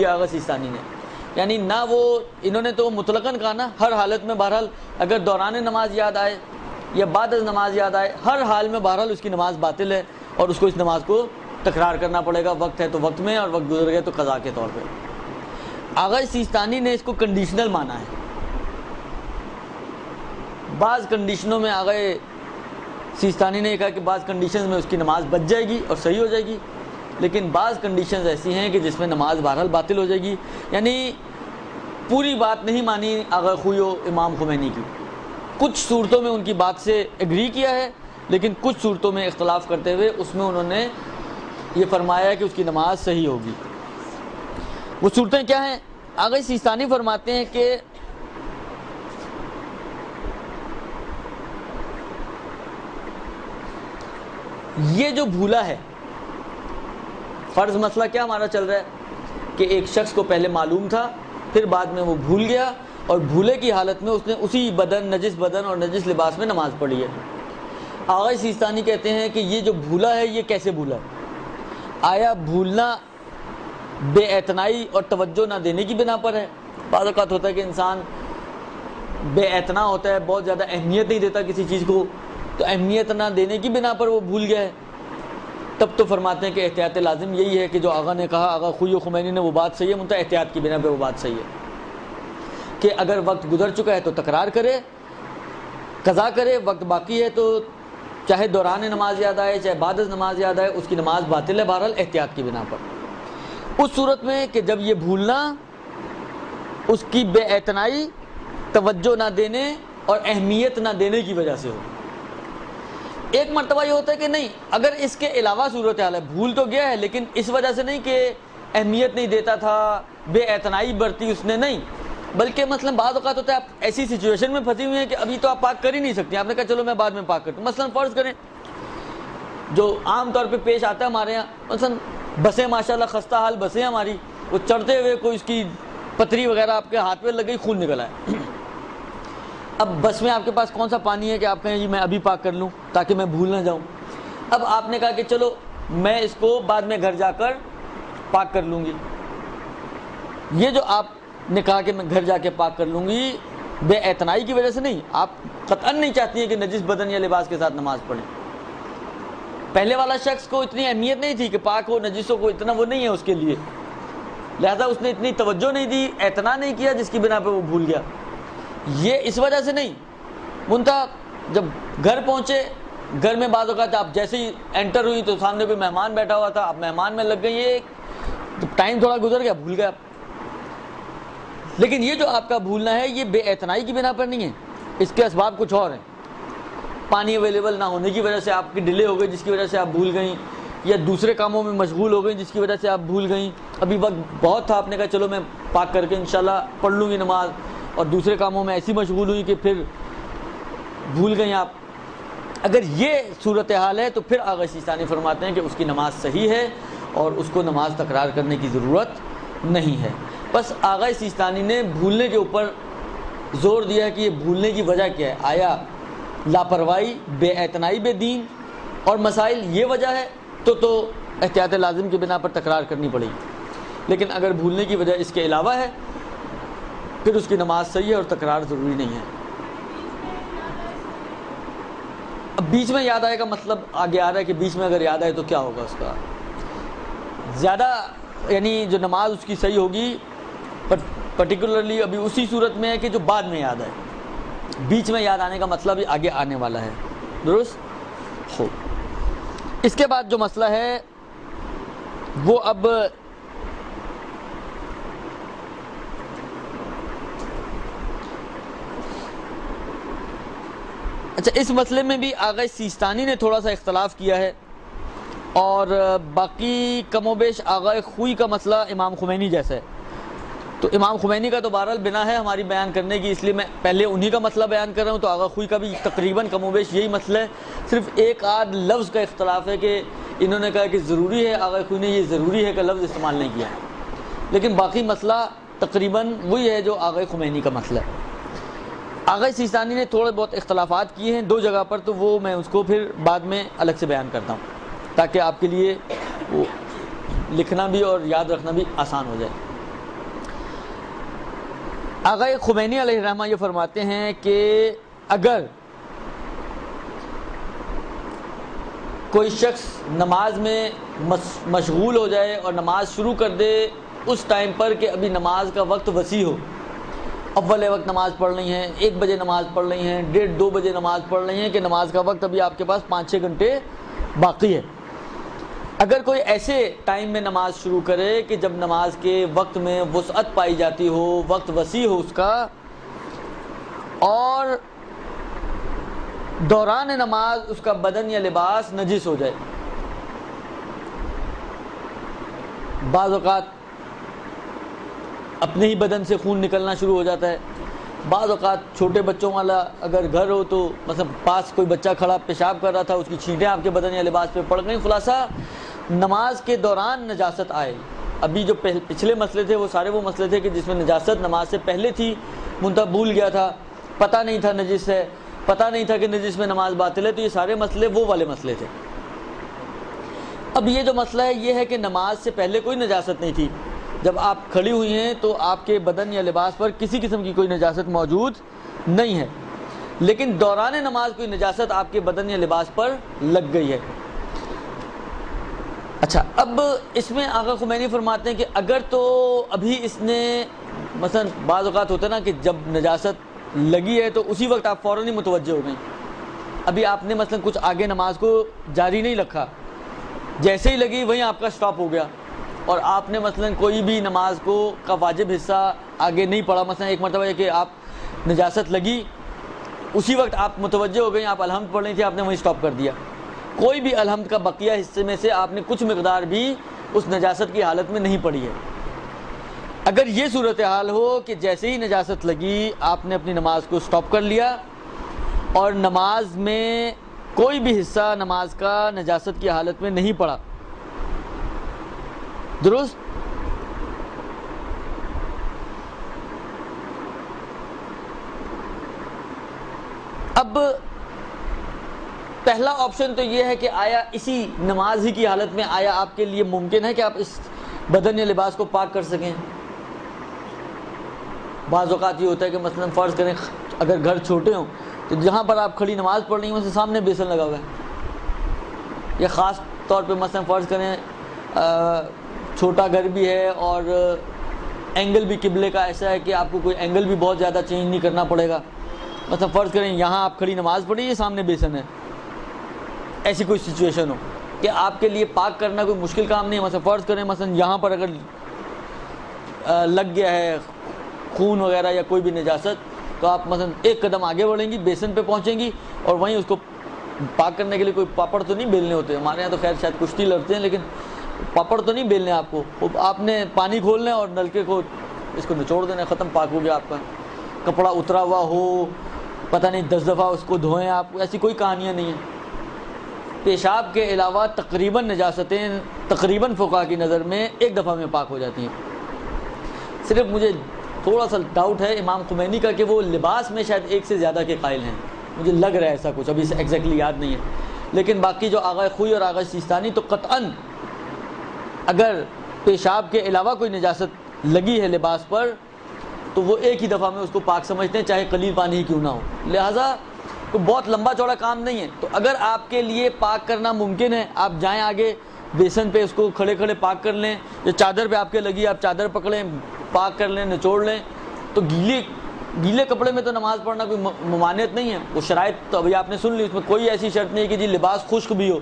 ہے آغا سیستانی نے. یعنی نہ وہ انہوں نے تو مطلقاً کہا نا ہر حالت میں بہرحال اگر دوران نماز یاد آئے یا بعد از نماز یاد آئے، ہر حال میں بہرحال اس کی نماز باطل ہے اور اس کو اس نماز کو تکرار کرنا پڑے گا. وقت ہے تو وقت میں اور وقت گزر گئے تو قضا کے طور پہ. آغا سیستانی نے اس کو کنڈیشنل مانا ہے. بعض کنڈیشنوں میں آغا سیستانی نے کہا کہ بعض کنڈیشنز میں اس کی نماز بچ جائے گی اور صحیح ہو جائے گی، لیکن بعض کنڈیشنز ایسی ہیں کہ جس میں نماز بہرحال باطل ہو جائے گی. یعنی پوری بات نہیں مانی آغا خوئی و امام خمینی کی. کچھ صورتوں میں ان کی بات سے ایگری کیا ہے، لیکن کچھ صورتوں میں اختلاف کرتے ہوئے اس میں انہوں نے یہ فرمایا کہ اس کی نماز صحیح ہوگی. وہ صورتیں کیا ہیں؟ آغا سیستانی فرماتے ہیں کہ یہ جو بھولا ہے، فرض مسئلہ کیا ہمارا چل رہا ہے کہ ایک شخص کو پہلے معلوم تھا، پھر بعد میں وہ بھول گیا اور بھولے کی حالت میں اس نے اسی نجس بدن اور نجس لباس میں نماز پڑھی ہے. آغا سیستانی کہتے ہیں کہ یہ جو بھولا ہے یہ کیسے بھولا؟ آیا بھولنا بے اعتنائی اور توجہ نہ دینے کی بنا پر ہے؟ بعض اوقات ہوتا ہے کہ انسان بے اعتنا ہوتا ہے، بہت زیادہ اہمیت نہیں دیتا کسی چیز کو، تو اہمیت نہ دینے کی بنا پر وہ بھول گیا ہے. تب تو فرماتے ہیں کہ احتیاط لازم یہی ہے کہ جو آغا نے کہا، آغا خوئی و خمینی نے، وہ بات صحیح ہے، منتہا احتیاط کی بنا پہ وہ بات صحیح ہے کہ اگر وقت گزر چکا ہے تو تکرار کرے، قضا کرے. وقت باقی ہے تو چاہے دوران نماز یاد آئے چاہے بعد از نماز یاد آئے، اس کی نماز باطل ہے بہرحال احتیاط کی بنا پر. اس صورت میں کہ جب یہ بھولنا اس کی بے اعتنائی، توجہ نہ دینے اور اہمیت نہ دینے کی وجہ سے ہو. ایک مرتبہ یہ ہوتا ہے کہ نہیں، اگر اس کے علاوہ صورتحال ہے، بھول تو گیا ہے لیکن اس وجہ سے نہیں کہ اہمیت نہیں دیتا تھا، بے اعتنائی برتی اس نے، نہیں، بلکہ مثلا بعض اوقات ہوتا ہے آپ ایسی سچویشن میں پھنسی ہوئی ہیں کہ ابھی تو آپ پاک کر ہی نہیں سکتے، آپ نے کہا چلو میں بعد میں پاک کرتا ہوں. مثلا فرض کریں جو عام طور پہ پیش آتا ہے ہمارے یہاں، مثلا بسیں ماشاءاللہ خستہ حال بسیں ہماری، وہ چڑھتے ہوئے کوئی اس کی پتری وغیرہ آپ کے ہاتھ پہ لگ گئی، خون نکل آئے. اب بس میں آپ کے پاس کون سا پانی ہے کہ آپ کہیں جی میں ابھی پاک کر لوں تاکہ میں بھول نہ جاؤں. اب آپ نے کہا کہ چلو میں اس کو بعد میں گھر جا کر پاک کر لوں گی. یہ جو آپ نے کہا کہ میں گھر جا کے پاک کر لوں گی، بے اعتنائی کی وجہ سے نہیں، آپ قطعاً نہیں چاہتی ہیں کہ نجس بدن یا لباس کے ساتھ نماز پڑھیں. پہلے والا شخص کو اتنی اہمیت نہیں تھی کہ پاک ہو نجسوں کو، اتنا وہ نہیں ہے اس کے لیے، لہذا اس نے اتنی توجہ نہیں دی، اعتنا نہیں کیا، جس کی بنا پہ وہ بھول گیا. یہ اس وجہ سے نہیں، منتہا جب گھر پہنچے، گھر میں بعض اوقات آپ جیسے ہی انٹر ہوئی تو سامنے کوئی مہمان بیٹھا ہوا تھا، آپ مہمان میں لگ گئی، یہ ٹائم تھوڑا گزر گیا، بھول گیا. لیکن یہ جو آپ کا بھولنا ہے یہ بے اعتنائی کی بنا پر نہیں ہے، اس کے اسباب کچھ اور ہیں. پانی اویلیبل نہ ہونے کی وجہ سے آپ کی ڈیلے ہو گئی جس کی وجہ سے آپ بھول گئیں، یا دوسرے کاموں میں مشغول ہو گئیں جس کی وجہ سے آپ بھول گئیں. ابھی وقت بہت تھا، آپ نے کہا چلو میں پاک کر کے انشاءاللہ پڑھ لوں گی نماز، اور دوسرے کاموں میں ایسی مشغول ہوئی کہ پھر بھول گئیں آپ. اگر یہ صورتحال ہے تو پھر آغا سیستانی فرماتے ہیں کہ اس کی نماز صحیح ہے اور اس کو نماز تکرار کرنے کی ضرورت نہیں ہے. بس آغا سیستانی نے بھولنے کے اوپر زور دیا کہ یہ بھولنے کی وجہ کیا ہے. آیا لاپرواہی، بے اعتنائی بے دین اور مسائل یہ وجہ ہے تو احتیاط لازم کی بنا پر تکرار کرنی پڑے گی. لیکن اگر بھولنے کی وجہ اس کے علاوہ ہے پھر اس کی نماز صحیح ہے اور تکرار ضروری نہیں ہے. اب بیچ میں یاد آئے کا مطلب آگے آ رہا ہے کہ بیچ میں اگر یاد آئے تو کیا ہوگا اس کا. زیادہ یعنی جو نماز اس کی صحیح ہوگی پرٹیکولرلی ابھی اسی صورت میں ہے کہ جو بعد میں یاد آئے. بیچ میں یاد آنے کا مطلب ہی آگے آنے والا ہے. درست ہو. اس کے بعد جو مسئلہ ہے وہ اب اچھا، اس مسئلے میں بھی آغا سیستانی نے تھوڑا سا اختلاف کیا ہے، اور باقی کم و بیش آغا خوئی کا مسئلہ امام خمینی جیسا ہے. تو امام خمینی کا تو بہرحال بنا ہے ہماری بیان کرنے کی، اس لیے میں پہلے انہی کا مسئلہ بیان کر رہا ہوں. تو آغا خوئی کا بھی تقریباً کم و بیش یہی مسئلہ ہے، صرف ایک آدھ لفظ کا اختلاف ہے کہ انہوں نے کہا کہ ضروری ہے، آغا خوئی نے یہ ضروری ہے کا لفظ استعمال نہیں کیا، لیکن باقی مسئلہ تقریباً وہی ہے جو آغا خمینی کا مسئلہ ہے. آغا سیستانی نے تھوڑے بہت اختلافات کیے ہیں 2 جگہ پر، تو وہ میں اس کو پھر بعد میں الگ سے بیان کرتا ہوں تاکہ آپ کے لیے وہ لکھنا بھی اور یاد رکھنا بھی آسان ہو جائے. آغا خمینی علیہ الرحمہ یہ فرماتے ہیں کہ اگر کوئی شخص نماز میں مشغول ہو جائے اور نماز شروع کر دے اس ٹائم پر کہ ابھی نماز کا وقت وسیع ہو، اول وقت نماز پڑھ رہی ہیں، 1 بجے نماز پڑھ رہی ہیں، 1:30 2 بجے نماز پڑھ رہی ہیں کہ نماز کا وقت ابھی آپ کے پاس 5-6 گھنٹے باقی ہے. اگر کوئی ایسے ٹائم میں نماز شروع کرے کہ جب نماز کے وقت میں وسعت پائی جاتی ہو، وقت وسیع ہو اس کا، اور دوران نماز اس کا بدن یا لباس نجس ہو جائے. بعض اوقات اپنے ہی بدن سے خون نکلنا شروع ہو جاتا ہے، بعض اوقات چھوٹے بچوں والا اگر گھر ہو تو مثلا پاس کوئی بچہ کھڑا پیشاب کر رہا تھا، اس کی چھینٹیں آپ کے بدن یا لباس پہ پڑ گئیں، خلاصہ نماز کے دوران نجاست آئے. ابھی جو پچھلے مسئلے تھے وہ سارے وہ مسئلے تھے کہ جس میں نجاست نماز سے پہلے تھی، منتہا بھول گیا تھا، پتہ نہیں تھا نجس ہے، پتہ نہیں تھا کہ نجس میں نماز باطل ہے، تو یہ سارے مسئلے وہ والے مسئلے تھے. اب یہ جو مسئلہ ہے یہ ہے کہ نماز سے پہلے کوئی نجاست نہیں تھی، جب آپ کھڑی ہوئی ہیں تو آپ کے بدن یا لباس پر کسی قسم کی کوئی نجاست موجود نہیں ہے، لیکن دوران نماز کوئی نجاست آپ کے بدن یا لباس پر لگ گئی ہے. اچھا، اب اس میں آغا خمینی فرماتے ہیں کہ اگر تو ابھی اس نے مثلا بعض اوقات ہوتا ہے نا کہ جب نجاست لگی ہے تو اسی وقت آپ فوراً ہی متوجہ ہو گئیں، ابھی آپ نے مثلا کچھ آگے نماز کو جاری نہیں رکھا، جیسے ہی لگی وہیں آپ کا سٹاپ ہو گیا، اور آپ نے مثلا کوئی بھی نماز کو کا واجب حصہ آگے نہیں پڑھا. مثلا ایک مرتبہ ہے کہ آپ نجاست لگی اسی وقت آپ متوجہ ہو گئیں، آپ الحمد پڑھ رہی تھی، آپ نے وہیں سٹاپ کر دیا، کوئی بھی الحمد کا بقیہ حصے میں سے آپ نے کچھ مقدار بھی اس نجاست کی حالت میں نہیں پڑھی ہے. اگر یہ صورتحال ہو کہ جیسے ہی نجاست لگی آپ نے اپنی نماز کو سٹاپ کر لیا اور نماز میں کوئی بھی حصہ نماز کا نجاست کی حالت میں نہیں پڑا، درست؟ اب پہلا آپشن تو یہ ہے کہ آیا اسی نماز ہی کی حالت میں آیا آپ کے لیے ممکن ہے کہ آپ اس بدن یا لباس کو پاک کر سکیں؟ بعض اوقات یہ ہوتا ہے کہ مثلا فرض کریں اگر گھر چھوٹے ہوں تو جہاں پر آپ کھڑی نماز پڑھ رہی ہیں وہاں سے سامنے بیسن لگا ہوا ہے، یا خاص طور پہ مثلا فرض کریں چھوٹا گھر بھی ہے اور اینگل بھی قبلے کا ایسا ہے کہ آپ کو کوئی اینگل بھی بہت زیادہ چینج نہیں کرنا پڑے گا. مثلا فرض کریں یہاں آپ کھڑی نماز پڑھی، یہ سامنے بیسن ہے، ایسی کوئی سچویشن ہو کہ آپ کے لیے پاک کرنا کوئی مشکل کام نہیں ہے. مثلا فرض کریں مثلا یہاں پر اگر لگ گیا ہے خون وغیرہ یا کوئی بھی نجاست تو آپ مثلا 1 قدم آگے بڑھیں گی، بیسن پہ پہنچیں گی اور وہیں اس کو پاک کرنے کے لیے کوئی پاپڑ تو نہیں بیلنے ہوتے، ہمارے یہاں تو خیر شاید کشتی لڑتے ہیں لیکن پاپڑ تو نہیں بیلنے آپ کو، آپ نے پانی کھولنا ہے اور نلکے کو اس کو نچوڑ دینا، ختم، پاک ہو گیا آپ کا. کپڑا اترا ہوا ہو پتہ نہیں 10 دفعہ اس کو دھوئیں آپ، ایسی کوئی کہانیاں نہیں ہیں. پیشاب کے علاوہ تقریباً نجاستیں تقریباً فقہا کی نظر میں 1 دفعہ میں پاک ہو جاتی ہیں. صرف مجھے تھوڑا سا ڈاؤٹ ہے امام خمینی کا کہ وہ لباس میں شاید 1 سے زیادہ کے قائل ہیں، مجھے لگ رہا ہے ایسا کچھ، ابھی ایگزیکٹلی یاد نہیں ہے. لیکن باقی جو آغا خوئی اور آغا سیستانی تو قطعاً اگر پیشاب کے علاوہ کوئی نجاست لگی ہے لباس پر تو وہ 1 ہی دفعہ میں اس کو پاک سمجھتے ہیں، چاہے قلیل پانی ہی کیوں نہ ہو. لہٰذا کوئی بہت لمبا چوڑا کام نہیں ہے. تو اگر آپ کے لیے پاک کرنا ممکن ہے، آپ جائیں آگے بیسن پہ اس کو کھڑے کھڑے پاک کر لیں، یا چادر پہ آپ کے لگی آپ چادر پکڑیں پاک کر لیں، نچوڑ لیں. تو گیلے کپڑے میں تو نماز پڑھنا کوئی ممانعت نہیں ہے. وہ شرائط تو ابھی آپ نے سن لی، اس میں کوئی ایسی شرط نہیں ہے کہ جی لباس خشک بھی ہو.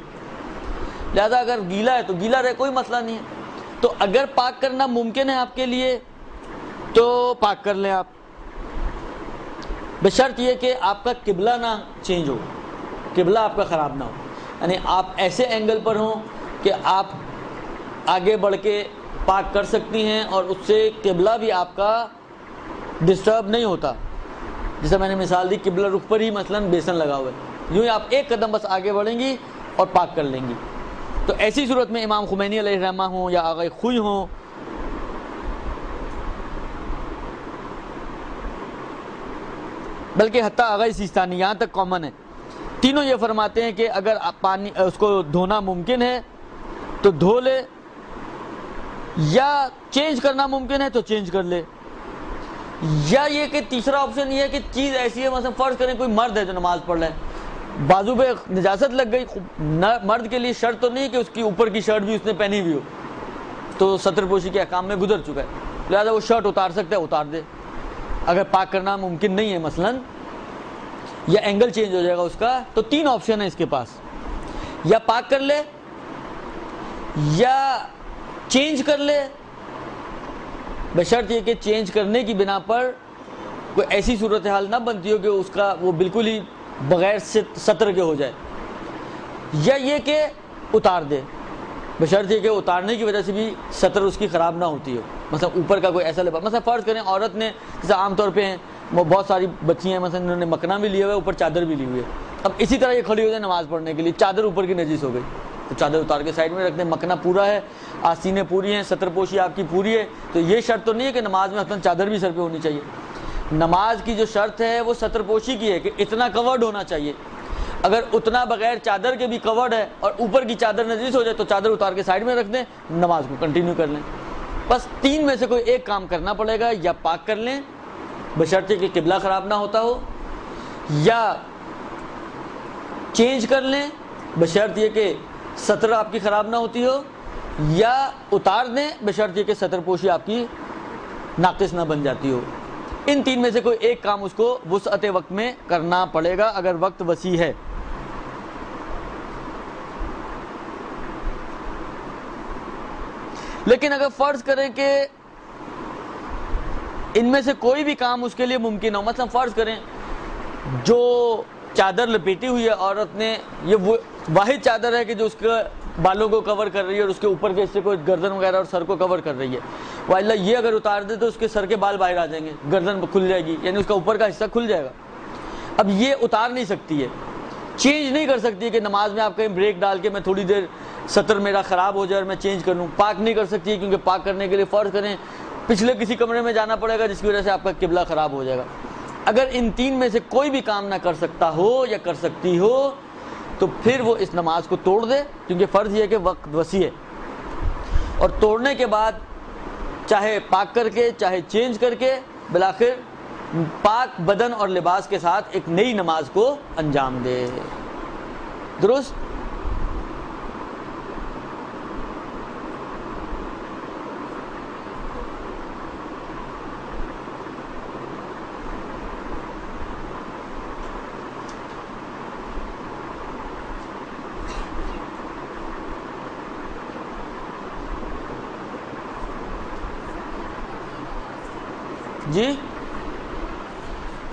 لہذا اگر گیلا ہے تو گیلا رہے، کوئی مسئلہ نہیں ہے۔ تو اگر پاک کرنا ممکن ہے آپ کے لیے تو پاک کر لیں آپ، بشرط یہ کہ آپ کا قبلہ نہ چینج ہو، قبلہ آپ کا خراب نہ ہو، یعنی آپ ایسے اینگل پر ہوں کہ آپ آگے بڑھ کے پاک کر سکتی ہیں اور اس سے قبلہ بھی آپ کا ڈسٹرب نہیں ہوتا۔ جیسے میں نے مثال دی، قبلہ رخ پر ہی مثلا بیسن لگا ہوا ہے، یوں ہی آپ ایک قدم بس آگے بڑھیں گی اور پاک کر لیں گی۔ تو ایسی صورت میں امام خمینی علیہ الرحمہ ہوں یا آغا خوئی ہوں، بلکہ حتیٰ آغا سیستانی یہاں تک کامن ہے، تینوں یہ فرماتے ہیں کہ اگر پانی اس کو دھونا ممکن ہے تو دھو لے، یا چینج کرنا ممکن ہے تو چینج کر لے، یا یہ کہ تیسرا آپشن یہ ہے کہ چیز ایسی ہے، مثلا فرض کریں کوئی مرد ہے جو نماز پڑھ رہا ہے، بازو پہ نجاست لگ گئی، مرد کے لیے شرط تو نہیں کہ اس کی اوپر کی شرٹ بھی اس نے پہنی ہوئی ہو، تو ستر پوشی کے احکام میں گزر چکا ہے، لہذا وہ شرٹ اتار سکتا ہے، اتار دے۔ اگر پاک کرنا ممکن نہیں ہے مثلا، یا اینگل چینج ہو جائے گا اس کا، تو تین آپشن ہے اس کے پاس، یا پاک کر لے، یا چینج کر لے، بشرط یہ کہ چینج کرنے کی بنا پر کوئی ایسی صورتحال نہ بنتی ہو کہ اس کا وہ بالکل ہی بغیر سطر کے ہو جائے، یا یہ کہ اتار دے، بشرط یہ کہ اتارنے کی وجہ سے بھی سطر اس کی خراب نہ ہوتی ہو، مثلا اوپر کا کوئی ایسا لباس، مثلا فرض کریں عورت نے، جیسے عام طور پہ ہیں وہ بہت ساری بچی ہیں مثلا انہوں نے مکنا بھی لیا ہوا ہے، اوپر چادر بھی لی ہوئی ہے، اب اسی طرح یہ کھڑی ہو جائے نماز پڑھنے کے لیے، چادر اوپر کی نجیس ہو گئی تو چادر اتار کے سائڈ میں رکھ دیں، مکنا پورا ہے، آستینیں پوری ہیں، ستر پوشی آپ کی پوری ہے، تو یہ شرط تو نہیں ہے کہ نماز میں مثلا چادر بھی سر پہ ہونی چاہیے، نماز کی جو شرط ہے وہ ستر پوشی کی ہے کہ اتنا کورڈ ہونا چاہیے، اگر اتنا بغیر چادر کے بھی کورڈ ہے اور اوپر کی چادر نجیس ہو جائے تو چادر اتار کے سائڈ میں رکھ دیں، نماز کو کنٹینیو کر لیں۔ بس تین میں سے کوئی ایک کام کرنا پڑے گا، یا پاک کر لیں بشرط کہ قبلہ خراب نہ ہوتا ہو، یا چینج کر لیں بشرط یہ کہ سطر آپ کی خراب نہ ہوتی ہو، یا اتار دیں بشرط یہ کہ سطر پوشی آپ کی ناقص نہ بن جاتی ہو۔ ان تین میں سے کوئی ایک کام اس کو وسعت وقت میں کرنا پڑے گا اگر وقت وسیع ہے۔ لیکن اگر فرض کریں کہ ان میں سے کوئی بھی کام اس کے لیے ممکن ہو، مثلا فرض کریں جو چادر لپیٹی ہوئی ہے عورت نے، یہ وہ واحد چادر ہے کہ جو اس کے بالوں کو کور کر رہی ہے اور اس کے اوپر کے حصے کو گردن وغیرہ اور سر کو کور کر رہی ہے، واللہ یہ اگر اتار دے تو اس کے سر کے بال باہر آ جائیں گے، گردن کھل جائے گی، یعنی اس کا اوپر کا حصہ کھل جائے گا۔ اب یہ اتار نہیں سکتی ہے، چینج نہیں کر سکتی کہ نماز میں آپ کہیں بریک ڈال کے میں تھوڑی دیر سطر میرا خراب ہو جائے اور میں چینج کر لوں، پاک نہیں کر سکتی ہے، کیونکہ پاک کرنے کے لیے فرض کریں پچھلے کسی کمرے میں جانا پڑے گا جس کی وجہ سے آپ کا قبلہ خراب ہو جائے گا۔ اگر ان تین میں سے کوئی بھی کام نہ کر سکتا ہو یا کر سکتی ہو تو پھر وہ اس نماز کو توڑ دے، کیونکہ فرض یہ ہے کہ وقت وسیع ہے، اور توڑنے کے بعد چاہے پاک کر کے چاہے چینج کر کے بالآخر پاک بدن اور لباس کے ساتھ ایک نئی نماز کو انجام دے۔ درست؟ جی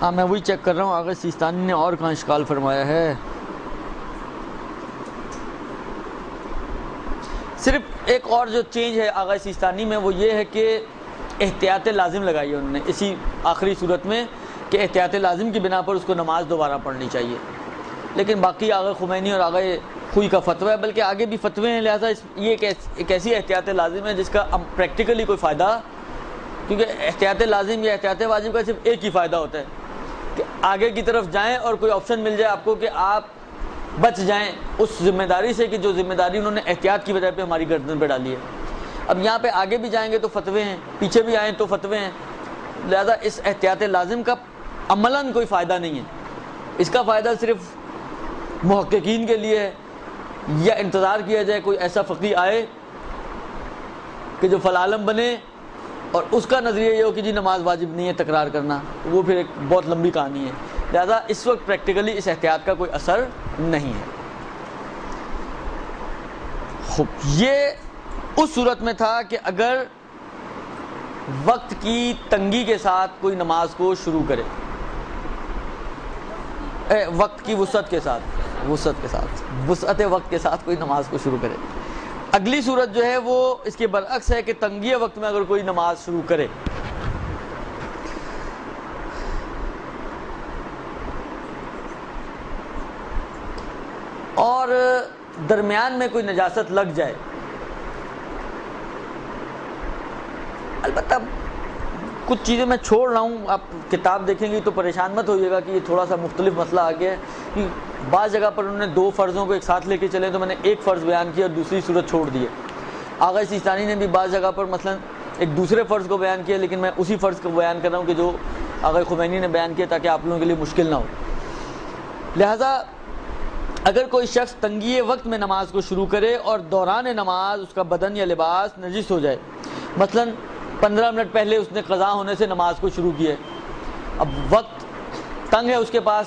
ہاں میں وہی چیک کر رہا ہوں آغا سیستانی نے اور کہاں اشکال فرمایا ہے۔ صرف ایک اور جو چینج ہے آغا سیستانی میں وہ یہ ہے کہ احتیاط لازم لگائی ہے انہوں نے اسی آخری صورت میں کہ احتیاط لازم کی بنا پر اس کو نماز دوبارہ پڑھنی چاہیے، لیکن باقی آغا خمینی اور آغا خوئی کا فتویٰ ہے، بلکہ آگے بھی فتوے ہیں، لہٰذا یہ ایک ایسی احتیاط لازم ہے جس کا پریکٹیکلی کوئی فائدہ، کیونکہ احتیاط لازم یا احتیاط واجب کا صرف ایک ہی فائدہ ہوتا ہے کہ آگے کی طرف جائیں اور کوئی آپشن مل جائے آپ کو کہ آپ بچ جائیں اس ذمہ داری سے کہ جو ذمہ داری انہوں نے احتیاط کی وجہ پہ ہماری گردن پہ ڈالی ہے۔ اب یہاں پہ آگے بھی جائیں گے تو فتوے ہیں، پیچھے بھی آئیں تو فتوے ہیں، لہذا اس احتیاط لازم کا عملاً کوئی فائدہ نہیں ہے، اس کا فائدہ صرف محققین کے لیے ہے، یا انتظار کیا جائے کوئی ایسا فقیہ آئے کہ جو فلعالم بنے اور اس کا نظریہ یہ ہو کہ جی نماز واجب نہیں ہے تکرار کرنا، وہ پھر ایک بہت لمبی کہانی ہے، لہذا اس وقت پریکٹیکلی اس احتیاط کا کوئی اثر نہیں ہے۔ خوب، یہ اس صورت میں تھا کہ اگر وقت کی تنگی کے ساتھ کوئی نماز کو شروع کرے، وقت کی وسعت کے ساتھ وسعت وقت کے ساتھ کوئی نماز کو شروع کرے۔ اگلی صورت جو ہے وہ اس کے برعکس ہے کہ تنگی وقت میں اگر کوئی نماز شروع کرے اور درمیان میں کوئی نجاست لگ جائے، البتہ کچھ چیزیں میں چھوڑ رہا ہوں، آپ کتاب دیکھیں گی تو پریشان مت ہوئیے گا کہ یہ تھوڑا سا مختلف مسئلہ آ گیا ہے، کہ بعض جگہ پر انہوں نے 2 فرضوں کو ایک ساتھ لے کے چلے تو میں نے ایک فرض بیان کیا اور دوسری صورت چھوڑ دی ہے۔ آغا سیستانی نے بھی بعض جگہ پر مثلا ایک دوسرے فرض کو بیان کیا، لیکن میں اسی فرض کو بیان کر رہا ہوں کہ جو آغا خمینی نے بیان کیا، تاکہ آپ لوگوں کے لیے مشکل نہ ہو۔ لہٰذا اگر کوئی شخص تنگی وقت میں نماز کو شروع کرے اور دوران نماز اس کا بدن یا لباس نجس ہو جائے، مثلا 15 منٹ پہلے اس نے قضا ہونے سے نماز کو شروع کیا، اب وقت تنگ ہے اس کے پاس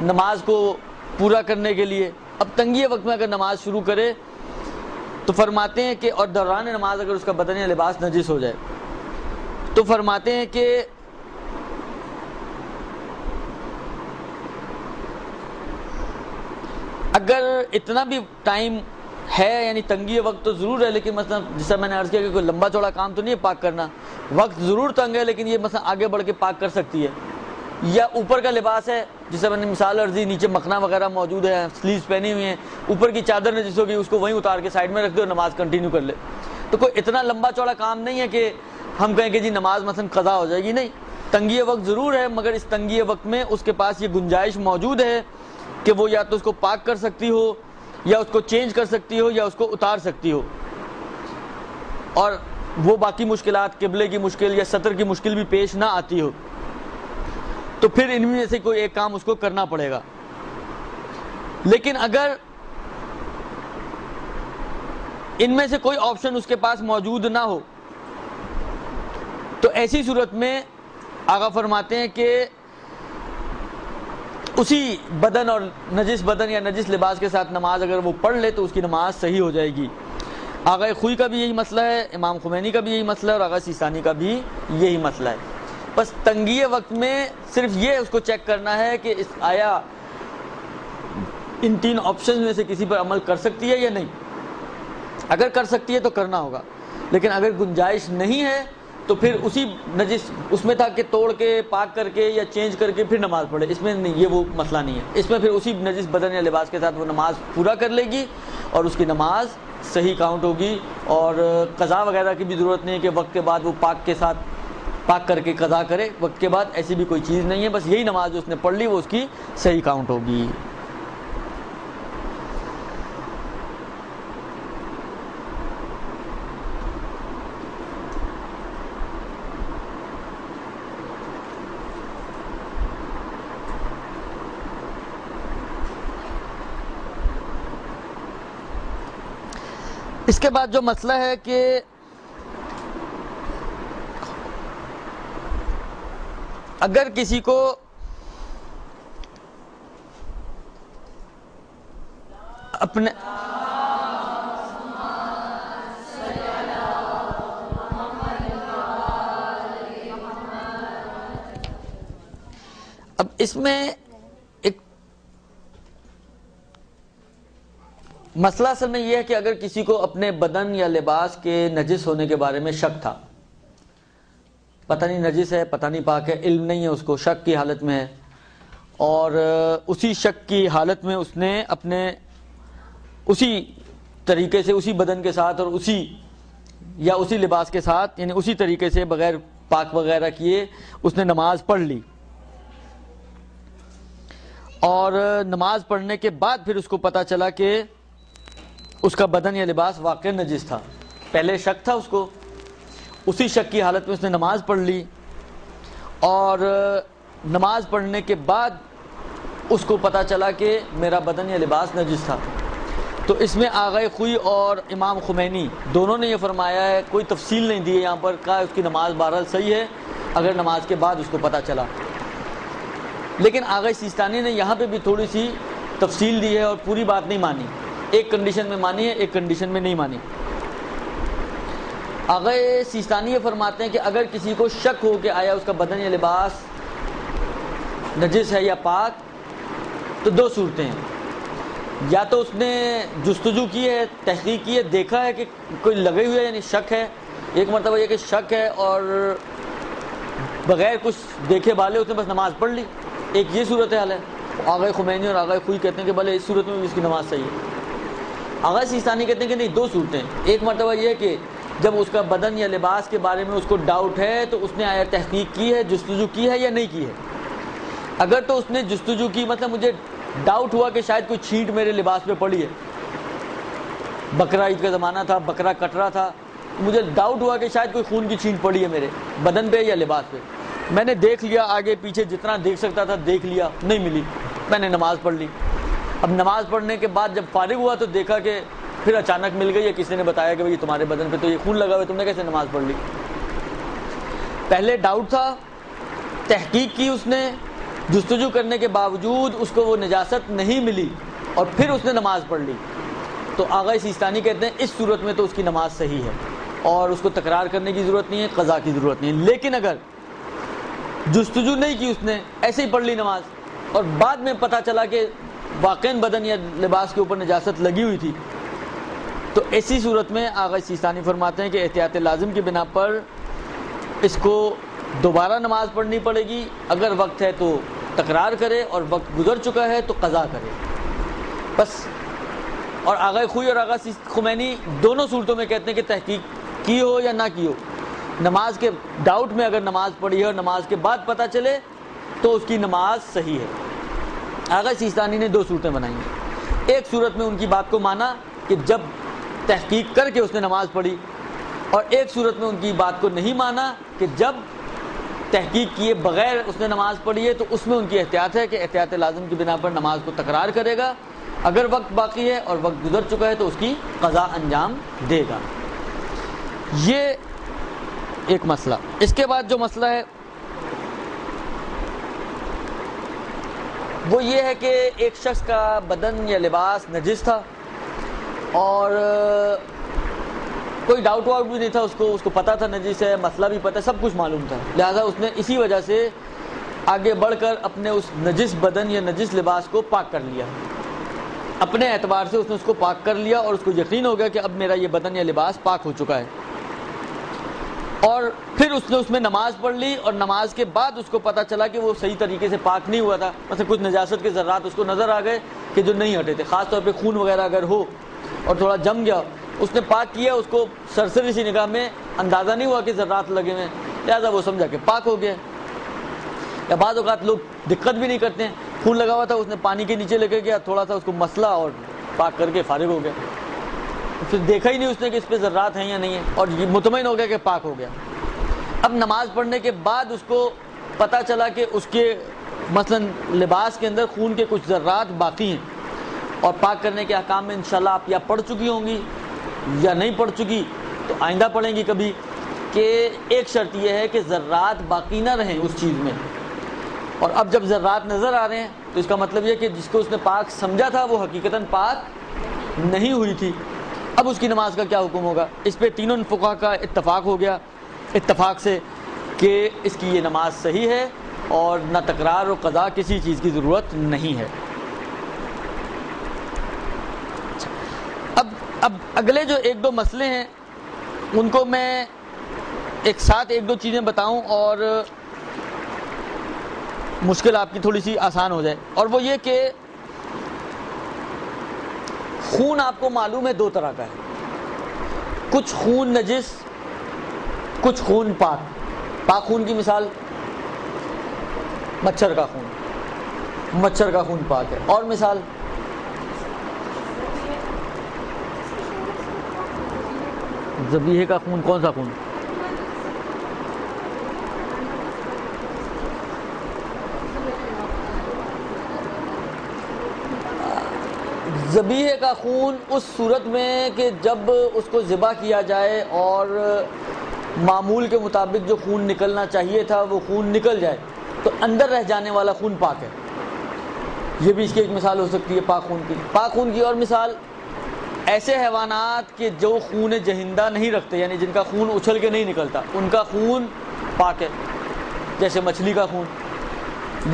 نماز کو پورا کرنے کے لیے، اب تنگی وقت میں اگر نماز شروع کرے تو فرماتے ہیں کہ اور دوران نماز اگر اس کا بدن یا لباس نجس ہو جائے تو فرماتے ہیں کہ اگر اتنا بھی ٹائم ہے، یعنی تنگی وقت تو ضرور ہے، لیکن مثلا جیسا میں نے عرض کیا کہ کوئی لمبا چوڑا کام تو نہیں ہے پاک کرنا، وقت ضرور تنگ ہے لیکن یہ مثلا آگے بڑھ کے پاک کر سکتی ہے، یا اوپر کا لباس ہے جیسے میں نے مثال عرض دی، نیچے مکھنا وغیرہ موجود ہے، سلیوز پہنی ہوئی ہیں، اوپر کی چادر نجس ہوگی، اس کو وہیں اتار کے سائڈ میں رکھ دے اور نماز کنٹینیو کر لے، تو کوئی اتنا لمبا چوڑا کام نہیں ہے کہ ہم کہیں کہ جی نماز مثلا قضا ہو جائے گی، نہیں، تنگی وقت ضرور ہے، مگر اس تنگی وقت میں اس کے پاس یہ گنجائش موجود ہے کہ وہ یا تو اس کو پاک کر سکتی ہو، یا اس کو چینج کر سکتی ہو، یا اس کو اتار سکتی ہو، اور وہ باقی مشکلات قبلے کی مشکل یا سطر کی مشکل بھی پیش نہ آتی ہو، تو پھر ان میں سے کوئی ایک کام اس کو کرنا پڑے گا۔ لیکن اگر ان میں سے کوئی آپشن اس کے پاس موجود نہ ہو تو ایسی صورت میں آقا فرماتے ہیں کہ اسی بدن اور نجس بدن یا نجس لباس کے ساتھ نماز اگر وہ پڑھ لے تو اس کی نماز صحیح ہو جائے گی۔ آقا خوئی کا بھی یہی مسئلہ ہے، امام خمینی کا بھی یہی مسئلہ ہے، اور آقا سیستانی کا بھی یہی مسئلہ ہے۔ بس تنگی وقت میں صرف یہ اس کو چیک کرنا ہے کہ آیا ان 3 آپشن میں سے کسی پر عمل کر سکتی ہے یا نہیں، اگر کر سکتی ہے تو کرنا ہوگا، لیکن اگر گنجائش نہیں ہے تو پھر اسی نجس اس میں تھا کہ توڑ کے پاک کر کے یا چینج کر کے پھر نماز پڑھے، اس میں نہیں، یہ وہ مسئلہ نہیں ہے، اس میں پھر اسی نجس بدن یا لباس کے ساتھ وہ نماز پورا کر لے گی اور اس کی نماز صحیح کاؤنٹ ہوگی، اور قضا وغیرہ کی بھی ضرورت نہیں ہے کہ وقت کے بعد وہ پاک کے ساتھ پاک کر کے قضا کرے، وقت کے بعد ایسی بھی کوئی چیز نہیں ہے، بس یہی نماز جو اس نے پڑھ لی وہ اس کی صحیح کاؤنٹ ہوگی۔ اس کے بعد جو مسئلہ ہے کہ اگر کسی کو اپنے اب اس میں ایک مسئلہ اصل میں یہ ہے کہ اگر کسی کو اپنے بدن یا لباس کے نجس ہونے کے بارے میں شک تھا، پتہ نہیں نجس ہے، پتہ نہیں پاک ہے، علم نہیں ہے اس کو، شک کی حالت میں ہے، اور اسی شک کی حالت میں اس نے اپنے اسی طریقے سے اسی بدن کے ساتھ اور اسی یا اسی لباس کے ساتھ یعنی اسی طریقے سے بغیر پاک وغیرہ کیے اس نے نماز پڑھ لی، اور نماز پڑھنے کے بعد پھر اس کو پتہ چلا کہ اس کا بدن یا لباس واقع نجس تھا، پہلے شک تھا اس کو، اسی شک کی حالت میں اس نے نماز پڑھ لی، اور نماز پڑھنے کے بعد اس کو پتہ چلا کہ میرا بدن یا لباس نجس تھا، تو اس میں آغا خوئی اور امام خمینی دونوں نے یہ فرمایا ہے، کوئی تفصیل نہیں دی ہے یہاں پر، کہا اس کی نماز بہرحال صحیح ہے اگر نماز کے بعد اس کو پتہ چلا، لیکن آغا سیستانی نے یہاں پہ بھی تھوڑی سی تفصیل دی ہے اور پوری بات نہیں مانی، ایک کنڈیشن میں مانی ہے، ایک کنڈیشن میں نہیں مانی۔ آغا سیستانی یہ فرماتے ہیں کہ اگر کسی کو شک ہو کہ آیا اس کا بدن یا لباس نجس ہے یا پاک، تو دو صورتیں ہیں، یا تو اس نے جستجو کی ہے، تحقیق کی ہے، دیکھا ہے کہ کوئی لگے ہوئے یعنی شک ہے، ایک مرتبہ یہ کہ شک ہے اور بغیر کچھ دیکھے بالے اس نے بس نماز پڑھ لی، ایک یہ صورت حال ہے۔ آغا خمینی اور آغا خوئی کہتے ہیں کہ بھلے اس صورت میں بھی اس کی نماز صحیح ہے۔ آغا سیستانی کہتے ہیں کہ نہیں، دو صورتیں، ایک مرتبہ یہ کہ جب اس کا بدن یا لباس کے بارے میں اس کو ڈاؤٹ ہے تو اس نے آیا تحقیق کی ہے، جستجو کی ہے یا نہیں کی ہے۔ اگر تو اس نے جستجو کی، مطلب مجھے ڈاؤٹ ہوا کہ شاید کوئی چھینٹ میرے لباس پہ پڑی ہے، بقرہ عید کا زمانہ تھا، بقرہ کٹ رہا تھا، مجھے ڈاؤٹ ہوا کہ شاید کوئی خون کی چھینٹ پڑی ہے میرے بدن پہ یا لباس پہ، میں نے دیکھ لیا آگے پیچھے جتنا دیکھ سکتا تھا دیکھ لیا، نہیں ملی، میں نے نماز پڑھ لی۔ اب نماز پڑھنے کے بعد جب فارغ ہوا تو دیکھا کہ پھر اچانک مل گئی، یا کسی نے بتایا کہ بھئی تمہارے بدن پہ تو یہ خون لگا ہوا ہے، تم نے کیسے نماز پڑھ لی؟ پہلے ڈاؤٹ تھا، تحقیق کی اس نے، جستجو کرنے کے باوجود اس کو وہ نجاست نہیں ملی اور پھر اس نے نماز پڑھ لی، تو آغا سیستانی کہتے ہیں اس صورت میں تو اس کی نماز صحیح ہے اور اس کو تکرار کرنے کی ضرورت نہیں ہے، قضا کی ضرورت نہیں ہے۔ لیکن اگر جستجو نہیں کی، اس نے ایسے ہی پڑھ لی نماز اور بعد میں پتہ چلا کہ واقعاً بدن یا لباس کے اوپر نجاست لگی ہوئی تھی، تو ایسی صورت میں آغا سیستانی فرماتے ہیں کہ احتیاط لازم کی بنا پر اس کو دوبارہ نماز پڑھنی پڑے گی، اگر وقت ہے تو تکرار کرے اور وقت گزر چکا ہے تو قضا کرے بس۔ اور آغا خوئی اور آغا خمینی دونوں صورتوں میں کہتے ہیں کہ تحقیق کی ہو یا نہ کی ہو، نماز کے ڈاؤٹ میں اگر نماز پڑھی ہے اور نماز کے بعد پتہ چلے تو اس کی نماز صحیح ہے۔ آغا سیستانی نے دو صورتیں بنائی ہیں، ایک صورت میں ان کی بات کو مانا کہ جب تحقیق کر کے اس نے نماز پڑھی، اور ایک صورت میں ان کی بات کو نہیں مانا کہ جب تحقیق کیے بغیر اس نے نماز پڑھی ہے، تو اس میں ان کی احتیاط ہے کہ احتیاط لازم کی بنا پر نماز کو تکرار کرے گا، اگر وقت باقی ہے اور وقت گزر چکا ہے تو اس کی قضا انجام دے گا۔ یہ ایک مسئلہ۔ اس کے بعد جو مسئلہ ہے وہ یہ ہے کہ ایک شخص کا بدن یا لباس نجس تھا اور کوئی ڈاؤٹ واؤٹ بھی نہیں تھا، اس کو پتہ تھا نجس ہے، مسئلہ بھی پتہ ہے، سب کچھ معلوم تھا، لہٰذا اس نے اسی وجہ سے آگے بڑھ کر اپنے اس نجس بدن یا نجس لباس کو پاک کر لیا، اپنے اعتبار سے اس نے اس کو پاک کر لیا اور اس کو یقین ہو گیا کہ اب میرا یہ بدن یا لباس پاک ہو چکا ہے، اور پھر اس نے اس میں نماز پڑھ لی اور نماز کے بعد اس کو پتہ چلا کہ وہ صحیح طریقے سے پاک نہیں ہوا تھا، مثلا کچھ نجاست کے ذرات اس کو نظر آ گئے کہ جو نہیں ہٹے تھے، خاص طور پہ خون وغیرہ اگر ہو اور تھوڑا جم گیا، اس نے پاک کیا، اس کو سرسری سی نگاہ میں اندازہ نہیں ہوا کہ ذرات لگے ہوئے، لہٰذا وہ سمجھا کہ پاک ہو گیا۔ یا بعض اوقات لوگ دقت بھی نہیں کرتے ہیں، خون لگا ہوا تھا، اس نے پانی کے نیچے لے کے گیا، تھوڑا سا اس کو مسلا اور پاک کر کے فارغ ہو گیا، پھر دیکھا ہی نہیں اس نے کہ اس پہ ذرات ہیں یا نہیں ہیں، اور یہ مطمئن ہو گیا کہ پاک ہو گیا۔ اب نماز پڑھنے کے بعد اس کو پتہ چلا کہ اس کے مثلا لباس کے اندر خون کے کچھ ذرات باقی ہیں، اور پاک کرنے کے احکام میں انشاءاللہ آپ یا پڑھ چکی ہوں گی یا نہیں پڑھ چکی تو آئندہ پڑھیں گی کبھی، کہ ایک شرط یہ ہے کہ ذرات باقی نہ رہیں اس چیز میں، اور اب جب ذرات نظر آ رہے ہیں تو اس کا مطلب یہ کہ جس کو اس نے پاک سمجھا تھا وہ حقیقتاً پاک نہیں ہوئی تھی۔ اب اس کی نماز کا کیا حکم ہوگا؟ اس پہ تینوں فقہا کا اتفاق ہو گیا، اتفاق سے، کہ اس کی یہ نماز صحیح ہے اور نہ تکرار و قضا کسی چیز کی ضرورت نہیں ہے۔ اب اگلے جو ایک دو مسئلے ہیں ان کو میں ایک ساتھ ایک دو چیزیں بتاؤں اور مشکل آپ کی تھوڑی سی آسان ہو جائے، اور وہ یہ کہ خون آپ کو معلوم ہے دو طرح کا ہے، کچھ خون نجس، کچھ خون پاک۔ پاک خون کی مثال مچھر کا خون، مچھر کا خون پاک ہے، اور مثال ذبیحے کا خون، کون سا خون؟ ذبیحے کا خون اس صورت میں کہ جب اس کو ذبح کیا جائے اور معمول کے مطابق جو خون نکلنا چاہیے تھا وہ خون نکل جائے تو اندر رہ جانے والا خون پاک ہے، یہ بھی اس کی ایک مثال ہو سکتی ہے پاک خون کی۔ پاک خون کی اور مثال ایسے حیوانات کے جو خون جہندہ نہیں رکھتے، یعنی جن کا خون اچھل کے نہیں نکلتا، ان کا خون پاک ہے، جیسے مچھلی کا خون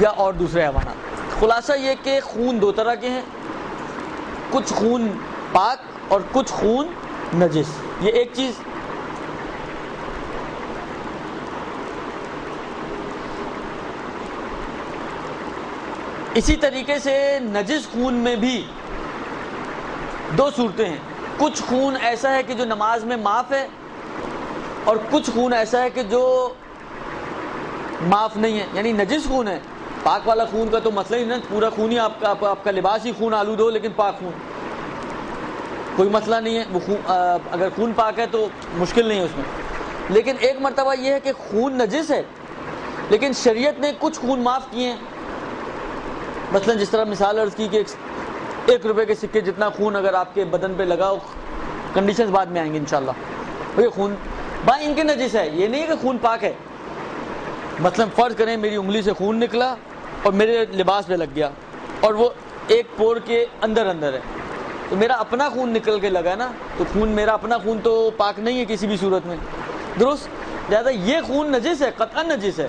یا اور دوسرے حیوانات۔ خلاصہ یہ کہ خون دو طرح کے ہیں، کچھ خون پاک اور کچھ خون نجس، یہ ایک چیز۔ اسی طریقے سے نجس خون میں بھی دو صورتیں ہیں، کچھ خون ایسا ہے کہ جو نماز میں معاف ہے، اور کچھ خون ایسا ہے کہ جو معاف نہیں ہے، یعنی نجس خون ہے۔ پاک والا خون کا تو مسئلہ ہی نہیں، پورا خون ہی آپ کا لباس ہی خون آلود ہو لیکن پاک خون، کوئی مسئلہ نہیں ہے، وہ اگر خون پاک ہے تو مشکل نہیں ہے اس میں۔ لیکن ایک مرتبہ یہ ہے کہ خون نجس ہے لیکن شریعت نے کچھ خون معاف کیے ہیں، مثلا جس طرح مثال عرض کی کہ 1 روپے کے سکے جتنا خون اگر آپ کے بدن پہ لگا ہو، کنڈیشنز بعد میں آئیں گے انشاءاللہ، یہ خون بھائی ان کے نجس ہے، یہ نہیں ہے کہ خون پاک ہے۔ مثلا فرض کریں میری انگلی سے خون نکلا اور میرے لباس پہ لگ گیا اور وہ ایک پور کے اندر ہے، تو میرا اپنا خون نکل کے لگا نا، تو خون میرا اپنا خون تو پاک نہیں ہے کسی بھی صورت میں، درست؟ لہٰذا یہ خون نجس ہے، قطعا نجس ہے،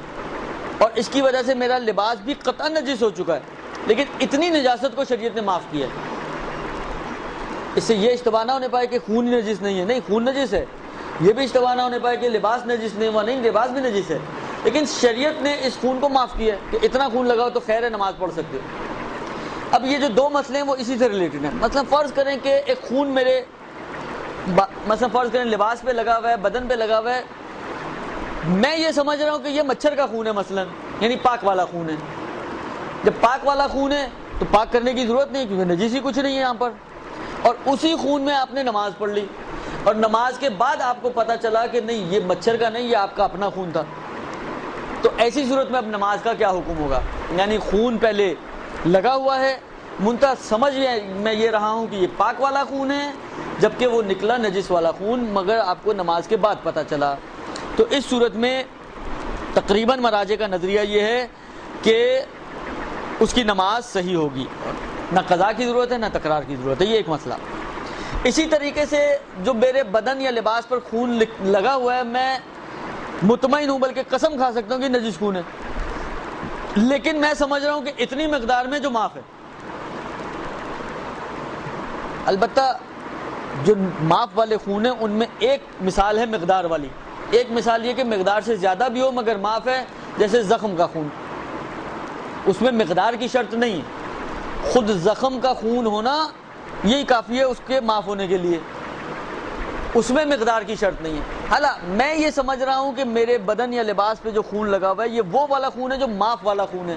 اور اس کی وجہ سے میرا لباس بھی قطعا نجس ہو چکا ہے، لیکن اتنی نجاست کو شریعت نے معاف کیا ہے۔ اس سے یہ اشتباہ نہ ہونے پائے کہ خون ہی نجس نہیں ہے، نہیں، خون نجس ہے۔ یہ بھی اشتباہ نہ ہونے پائے کہ لباس نجس نہیں ہوا، نہیں، لباس بھی نجس ہے، لیکن شریعت نے اس خون کو معاف کیا ہے کہ اتنا خون لگاؤ تو خیر ہے، نماز پڑھ سکتے ہو۔ اب یہ جو دو مسئلے ہیں وہ اسی سے ریلیٹڈ ہیں۔ مثلا فرض کریں کہ ایک خون میرے مثلا فرض کریں لباس پہ لگا ہوا ہے، بدن پہ لگا ہوا ہے، میں یہ سمجھ رہا ہوں کہ یہ مچھر کا خون ہے مثلا، یعنی پاک والا خون ہے۔ جب پاک والا خون ہے تو پاک کرنے کی ضرورت نہیں کیونکہ نجیس ہی کچھ نہیں ہے یہاں پر، اور اسی خون میں آپ نے نماز پڑھ لی اور نماز کے بعد آپ کو پتہ چلا کہ نہیں یہ مچھر کا نہیں، یہ آپ کا اپنا خون تھا، تو ایسی صورت میں اب نماز کا کیا حکم ہوگا؟ یعنی خون پہلے لگا ہوا ہے، منتہا سمجھ میں یہ رہا ہوں کہ یہ پاک والا خون ہے، جبکہ وہ نکلا نجس والا خون، مگر آپ کو نماز کے بعد پتہ چلا، تو اس صورت میں تقریباً مراجع کا نظریہ یہ ہے کہ اس کی نماز صحیح ہوگی، نہ قضا کی ضرورت ہے نہ تکرار کی ضرورت ہے، یہ ایک مسئلہ۔ اسی طریقے سے جو میرے بدن یا لباس پر خون لگا ہوا ہے، میں مطمئن ہوں بلکہ قسم کھا سکتا ہوں کہ نجس خون ہے، لیکن میں سمجھ رہا ہوں کہ اتنی مقدار میں جو معاف ہے۔ البتہ جو معاف والے خون ہیں ان میں ایک مثال ہے مقدار والی، ایک مثال یہ کہ مقدار سے زیادہ بھی ہو مگر معاف ہے، جیسے زخم کا خون، اس میں مقدار کی شرط نہیں، خود زخم کا خون ہونا یہی کافی ہے اس کے معاف ہونے کے لیے، اس میں مقدار کی شرط نہیں ہے۔ حالانکہ میں یہ سمجھ رہا ہوں کہ میرے بدن یا لباس پہ جو خون لگا ہوا ہے یہ وہ والا خون ہے جو معاف والا خون ہے،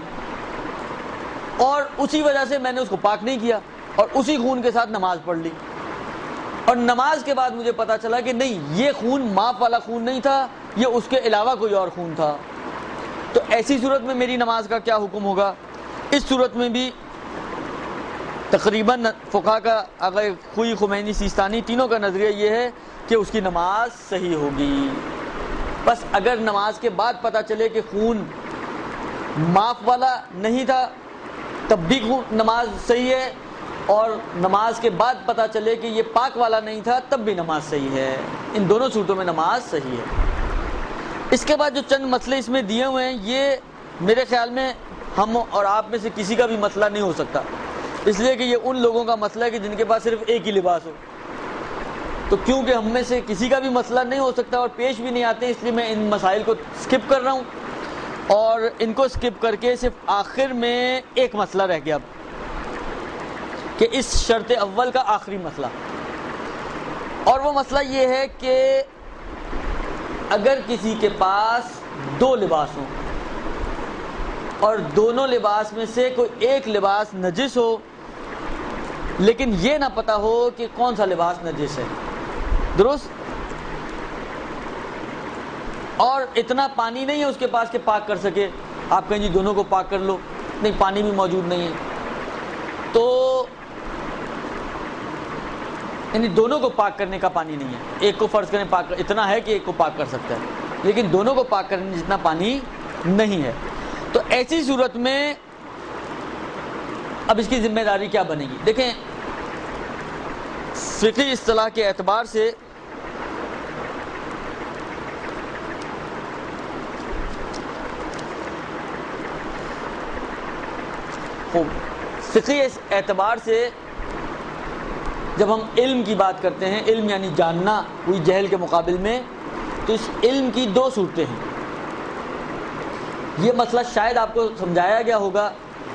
اور اسی وجہ سے میں نے اس کو پاک نہیں کیا اور اسی خون کے ساتھ نماز پڑھ لی، اور نماز کے بعد مجھے پتا چلا کہ نہیں یہ خون معاف والا خون نہیں تھا، یہ اس کے علاوہ کوئی اور خون تھا، تو ایسی صورت میں میری نماز کا کیا حکم ہوگا؟ اس صورت میں بھی تقریباً فقہا کا آغا خوئی، خمینی، سیستانی، تینوں کا نظریہ یہ ہے کہ اس کی نماز صحیح ہوگی۔ بس اگر نماز کے بعد پتہ چلے کہ خون معاف والا نہیں تھا تب بھی نماز صحیح ہے، اور نماز کے بعد پتہ چلے کہ یہ پاک والا نہیں تھا تب بھی نماز صحیح ہے، ان دونوں صورتوں میں نماز صحیح ہے۔ اس کے بعد جو چند مسئلے اس میں دیے ہوئے ہیں یہ میرے خیال میں ہم اور آپ میں سے کسی کا بھی مسئلہ نہیں ہو سکتا، اس لیے کہ یہ ان لوگوں کا مسئلہ ہے کہ جن کے پاس صرف ایک ہی لباس ہو، تو کیونکہ ہم میں سے کسی کا بھی مسئلہ نہیں ہو سکتا اور پیش بھی نہیں آتے، اس لیے میں ان مسائل کو سکپ کر رہا ہوں، اور ان کو سکپ کر کے صرف آخر میں ایک مسئلہ رہ گیا کہ اس شرط اول کا آخری مسئلہ، اور وہ مسئلہ یہ ہے کہ اگر کسی کے پاس 2 لباس ہوں اور دونوں لباس میں سے کوئی ایک لباس نجس ہو لیکن یہ نہ پتا ہو کہ کون سا لباس نجس ہے، درست؟ اور اتنا پانی نہیں ہے اس کے پاس کہ پاک کر سکے، آپ کہیں جی دونوں کو پاک کر لو، نہیں، پانی بھی موجود نہیں ہے، تو یعنی دونوں کو پاک کرنے کا پانی نہیں ہے، ایک کو فرض کریں پاک، اتنا ہے کہ ایک کو پاک کر سکتا ہے لیکن دونوں کو پاک کرنے جتنا پانی نہیں ہے، تو ایسی صورت میں اب اس کی ذمہ داری کیا بنے گی؟ دیکھیں فقہی اصطلاح کے اعتبار سے فقہی اعتبار سے جب ہم علم کی بات کرتے ہیں، علم یعنی جاننا کوئی جہل کے مقابل میں، تو اس علم کی دو صورتیں ہیں۔ یہ مسئلہ شاید آپ کو سمجھایا گیا ہوگا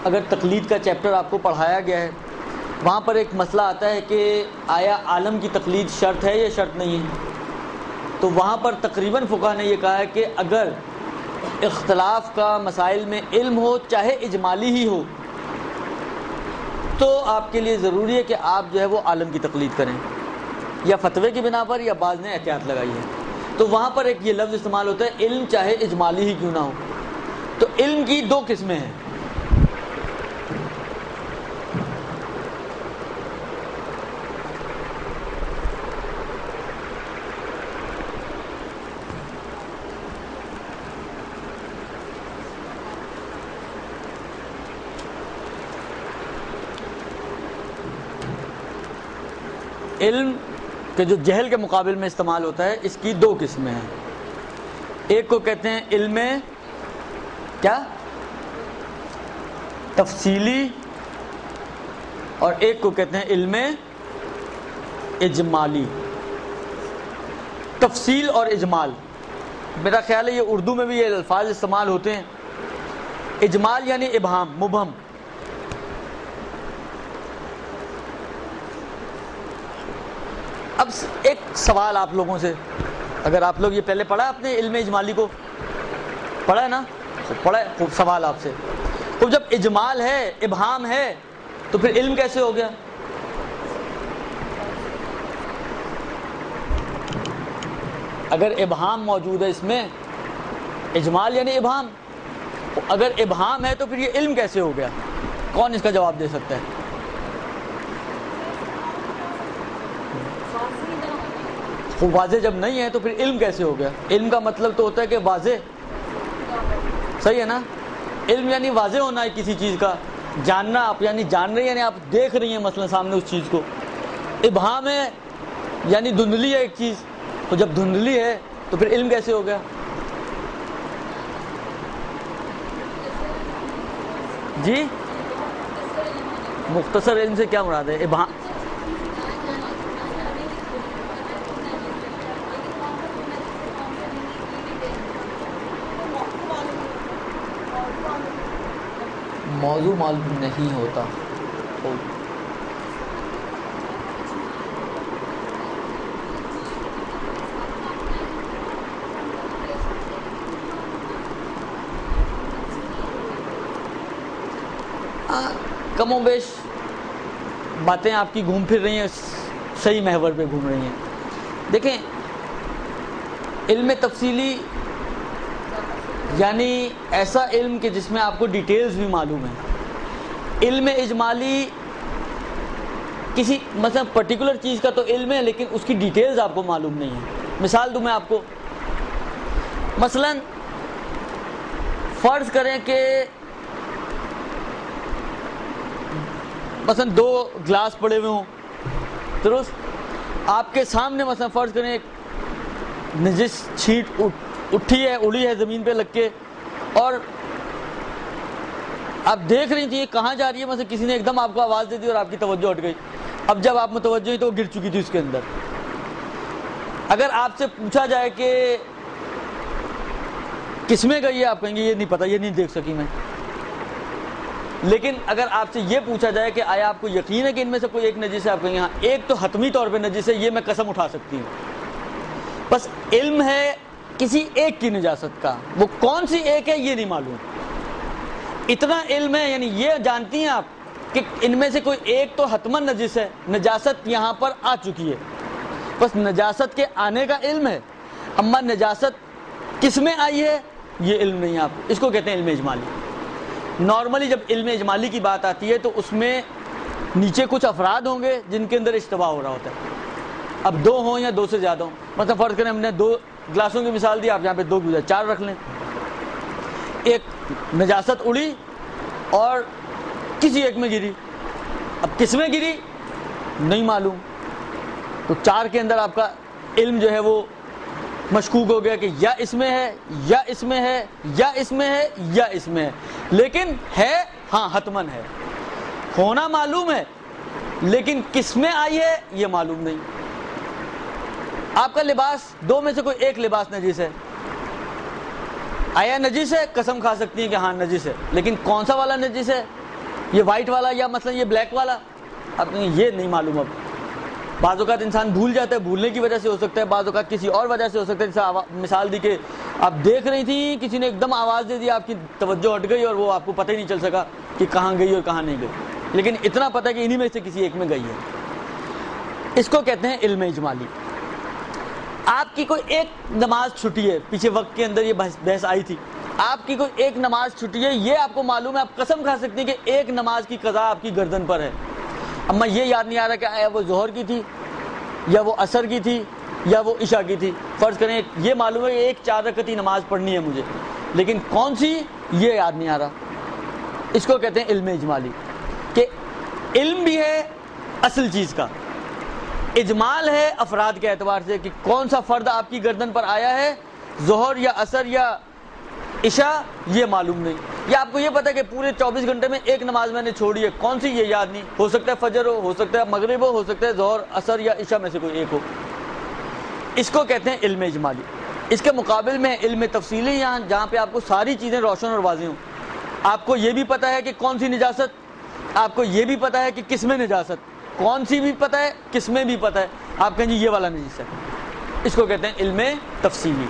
اگر تقلید کا چیپٹر آپ کو پڑھایا گیا ہے، وہاں پر ایک مسئلہ آتا ہے کہ آیا عالم کی تقلید شرط ہے یا شرط نہیں ہے؟ تو وہاں پر تقریباً فقہا نے یہ کہا ہے کہ اگر اختلاف کا مسائل میں علم ہو، چاہے اجمالی ہی ہو، تو آپ کے لیے ضروری ہے کہ آپ جو ہے وہ عالم کی تقلید کریں، یا فتوے کی بنا پر یا بعض نے احتیاط لگائی ہے۔ تو وہاں پر ایک یہ لفظ استعمال ہوتا ہے علم چاہے اجمالی ہی کیوں نہ ہو۔ تو علم کی دو قسمیں ہیں، علم کہ جو جہل کے مقابل میں استعمال ہوتا ہے، اس کی دو قسمیں ہیں۔ ایک کو کہتے ہیں علم کیا تفصیلی، اور ایک کو کہتے ہیں علم اجمالی۔ تفصیل اور اجمال، میرا خیال ہے یہ اردو میں بھی یہ الفاظ استعمال ہوتے ہیں۔ اجمال یعنی ابہام، مبہم۔ اب ایک سوال آپ لوگوں سے، اگر آپ لوگ یہ پہلے پڑھا اپنے علم اجمالی کو، پڑھا ہے نا؟ پڑھا ہے؟ خوب سوال آپ سے، تو جب اجمال ہے، ابہام ہے، تو پھر علم کیسے ہو گیا؟ اگر ابہام موجود ہے اس میں، اجمال یعنی ابہام، اگر ابہام ہے تو پھر یہ علم کیسے ہو گیا؟ کون اس کا جواب دے سکتا ہے؟ وہ واضح جب نہیں ہے تو پھر علم کیسے ہو گیا؟ علم کا مطلب تو ہوتا ہے کہ واضح، صحیح ہے نا؟ علم یعنی واضح ہونا ہے کسی چیز کا، جاننا، آپ یعنی جان رہے ہیں، یعنی آپ دیکھ رہی ہیں مثلا سامنے اس چیز کو۔ ابہام ہے یعنی دھندلی ہے ایک چیز، تو جب دھندلی ہے تو پھر علم کیسے ہو گیا؟ جی مختصر علم سے کیا مراد ہے؟ ابہام موضوع معلوم نہیں ہوتا۔ کم و بیش باتیں آپ کی گھوم پھر رہی ہیں، صحیح محور پہ گھوم رہی ہیں۔ دیکھیں، علم تفصیلی یعنی ایسا علم کہ جس میں آپ کو ڈیٹیلز بھی معلوم ہیں۔ علم اجمالی کسی مثلا پرٹیکولر چیز کا تو علم ہے، لیکن اس کی ڈیٹیلز آپ کو معلوم نہیں ہے۔ مثال دوں میں آپ کو، مثلا فرض کریں کہ مثلا 2 گلاس پڑے ہوئے ہوں، درست؟ آپ کے سامنے مثلا فرض کریں ایک نجس چھینٹ اٹھی ہے، اڑی ہے زمین پہ لگ کے، اور آپ دیکھ رہی تھی یہ کہاں جا رہی ہے، مثلا کسی نے ایک دم آپ کو آواز دے دی اور آپ کی توجہ ہٹ گئی۔ اب جب آپ متوجہ ہوئی تو وہ گر چکی تھی اس کے اندر۔ اگر آپ سے پوچھا جائے کہ کس میں گئی ہے، آپ کہیں گے یہ نہیں پتا، یہ نہیں دیکھ سکی میں۔ لیکن اگر آپ سے یہ پوچھا جائے کہ آیا آپ کو یقین ہے کہ ان میں سے کوئی ایک نجس ہے، آپ کہیں گے ہاں ایک تو حتمی طور پہ نجس ہے، یہ میں قسم اٹھا سکتی ہوں۔ بس علم ہے کسی ایک کی نجاست کا، وہ کون سی ایک ہے یہ نہیں معلوم۔ اتنا علم ہے، یعنی یہ جانتی ہیں آپ کہ ان میں سے کوئی ایک تو حتماً نجس ہے، نجاست یہاں پر آ چکی ہے، بس نجاست کے آنے کا علم ہے۔ اما نجاست کس میں آئی ہے یہ علم نہیں ہے آپ کو، اس کو کہتے ہیں علم اجمالی۔ نارملی جب علم اجمالی کی بات آتی ہے تو اس میں نیچے کچھ افراد ہوں گے جن کے اندر اشتباہ ہو رہا ہوتا ہے۔ اب 2 ہوں یا 2 سے زیادہ ہوں، مطلب فرض کریں ہم نے 2 گلاسوں کی مثال دی، آپ یہاں پہ 2 کی بجائے 4 رکھ لیں۔ ایک نجاست اڑی اور کسی ایک میں گری، اب کس میں گری نہیں معلوم، تو 4 کے اندر آپ کا علم جو ہے وہ مشکوک ہو گیا کہ یا اس میں ہے یا اس میں ہے یا اس میں ہے یا اس میں ہے، لیکن ہے ہاں حتمن ہے، ہونا معلوم ہے لیکن کس میں آئی ہے یہ معلوم نہیں۔ آپ کا لباس، 2 میں سے کوئی ایک لباس نجس ہے، آیا نجس ہے، قسم کھا سکتی ہیں کہ ہاں نجس ہے، لیکن کون سا والا نجس ہے، یہ وائٹ والا یا مثلا یہ بلیک والا، اب یہ نہیں معلوم۔ اب بعض اوقات انسان بھول جاتا ہے، بھولنے کی وجہ سے ہو سکتا ہے، بعض اوقات کسی اور وجہ سے ہو سکتا ہے، جیسے مثال دی کہ آپ دیکھ رہی تھی کسی نے ایک دم آواز دے دی، آپ کی توجہ ہٹ گئی اور وہ آپ کو پتہ ہی نہیں چل سکا کہ کہاں گئی اور کہاں نہیں گئی، لیکن اتنا پتہ کہ انہی میں سے کسی ایک میں گئی ہے۔ اس کو کہتے ہیں علم اجمالی۔ آپ کی کوئی ایک نماز چھٹی ہے، پیچھے وقت کے اندر یہ بحث آئی تھی، آپ کی کوئی ایک نماز چھٹی ہے، یہ آپ کو معلوم ہے، آپ قسم کھا سکتے ہیں کہ ایک نماز کی قضا آپ کی گردن پر ہے، اما یہ یاد نہیں آ رہا کہ آیا وہ ظہر کی تھی یا وہ عصر کی تھی یا وہ عشاء کی تھی، فرض کریں یہ معلوم ہے کہ ایک 4 رکعتی نماز پڑھنی ہے مجھے، لیکن کون سی یہ یاد نہیں آ رہا۔ اس کو کہتے ہیں علم اجمالی، کہ علم بھی ہے اصل چیز کا، اجمال ہے افراد کے اعتبار سے کہ کون سا فرد آپ کی گردن پر آیا ہے، ظہر یا عصر یا عشاء یہ معلوم نہیں، یا آپ کو یہ پتا کہ پورے 24 گھنٹے میں ایک نماز میں نے چھوڑی ہے، کون سی یہ یاد نہیں، ہو سکتا ہے فجر ہو سکتا ہے مغرب ہو سکتا ہے ظہر عصر یا عشاء میں سے کوئی ایک ہو۔ اس کو کہتے ہیں علم اجمالی۔ اس کے مقابل میں علم تفصیلی، جہاں پہ آپ کو ساری چیزیں روشن اور واضح ہوں، آپ کو یہ بھی پتا ہے کہ کون سی نجاست، آپ کو یہ بھی پتا ہے کہ کس میں نجاست، کون سی بھی پتا ہے کس میں بھی پتا ہے، آپ کہیں جی یہ والا نجس ہے، اس کو کہتے ہیں علم تفصیلی۔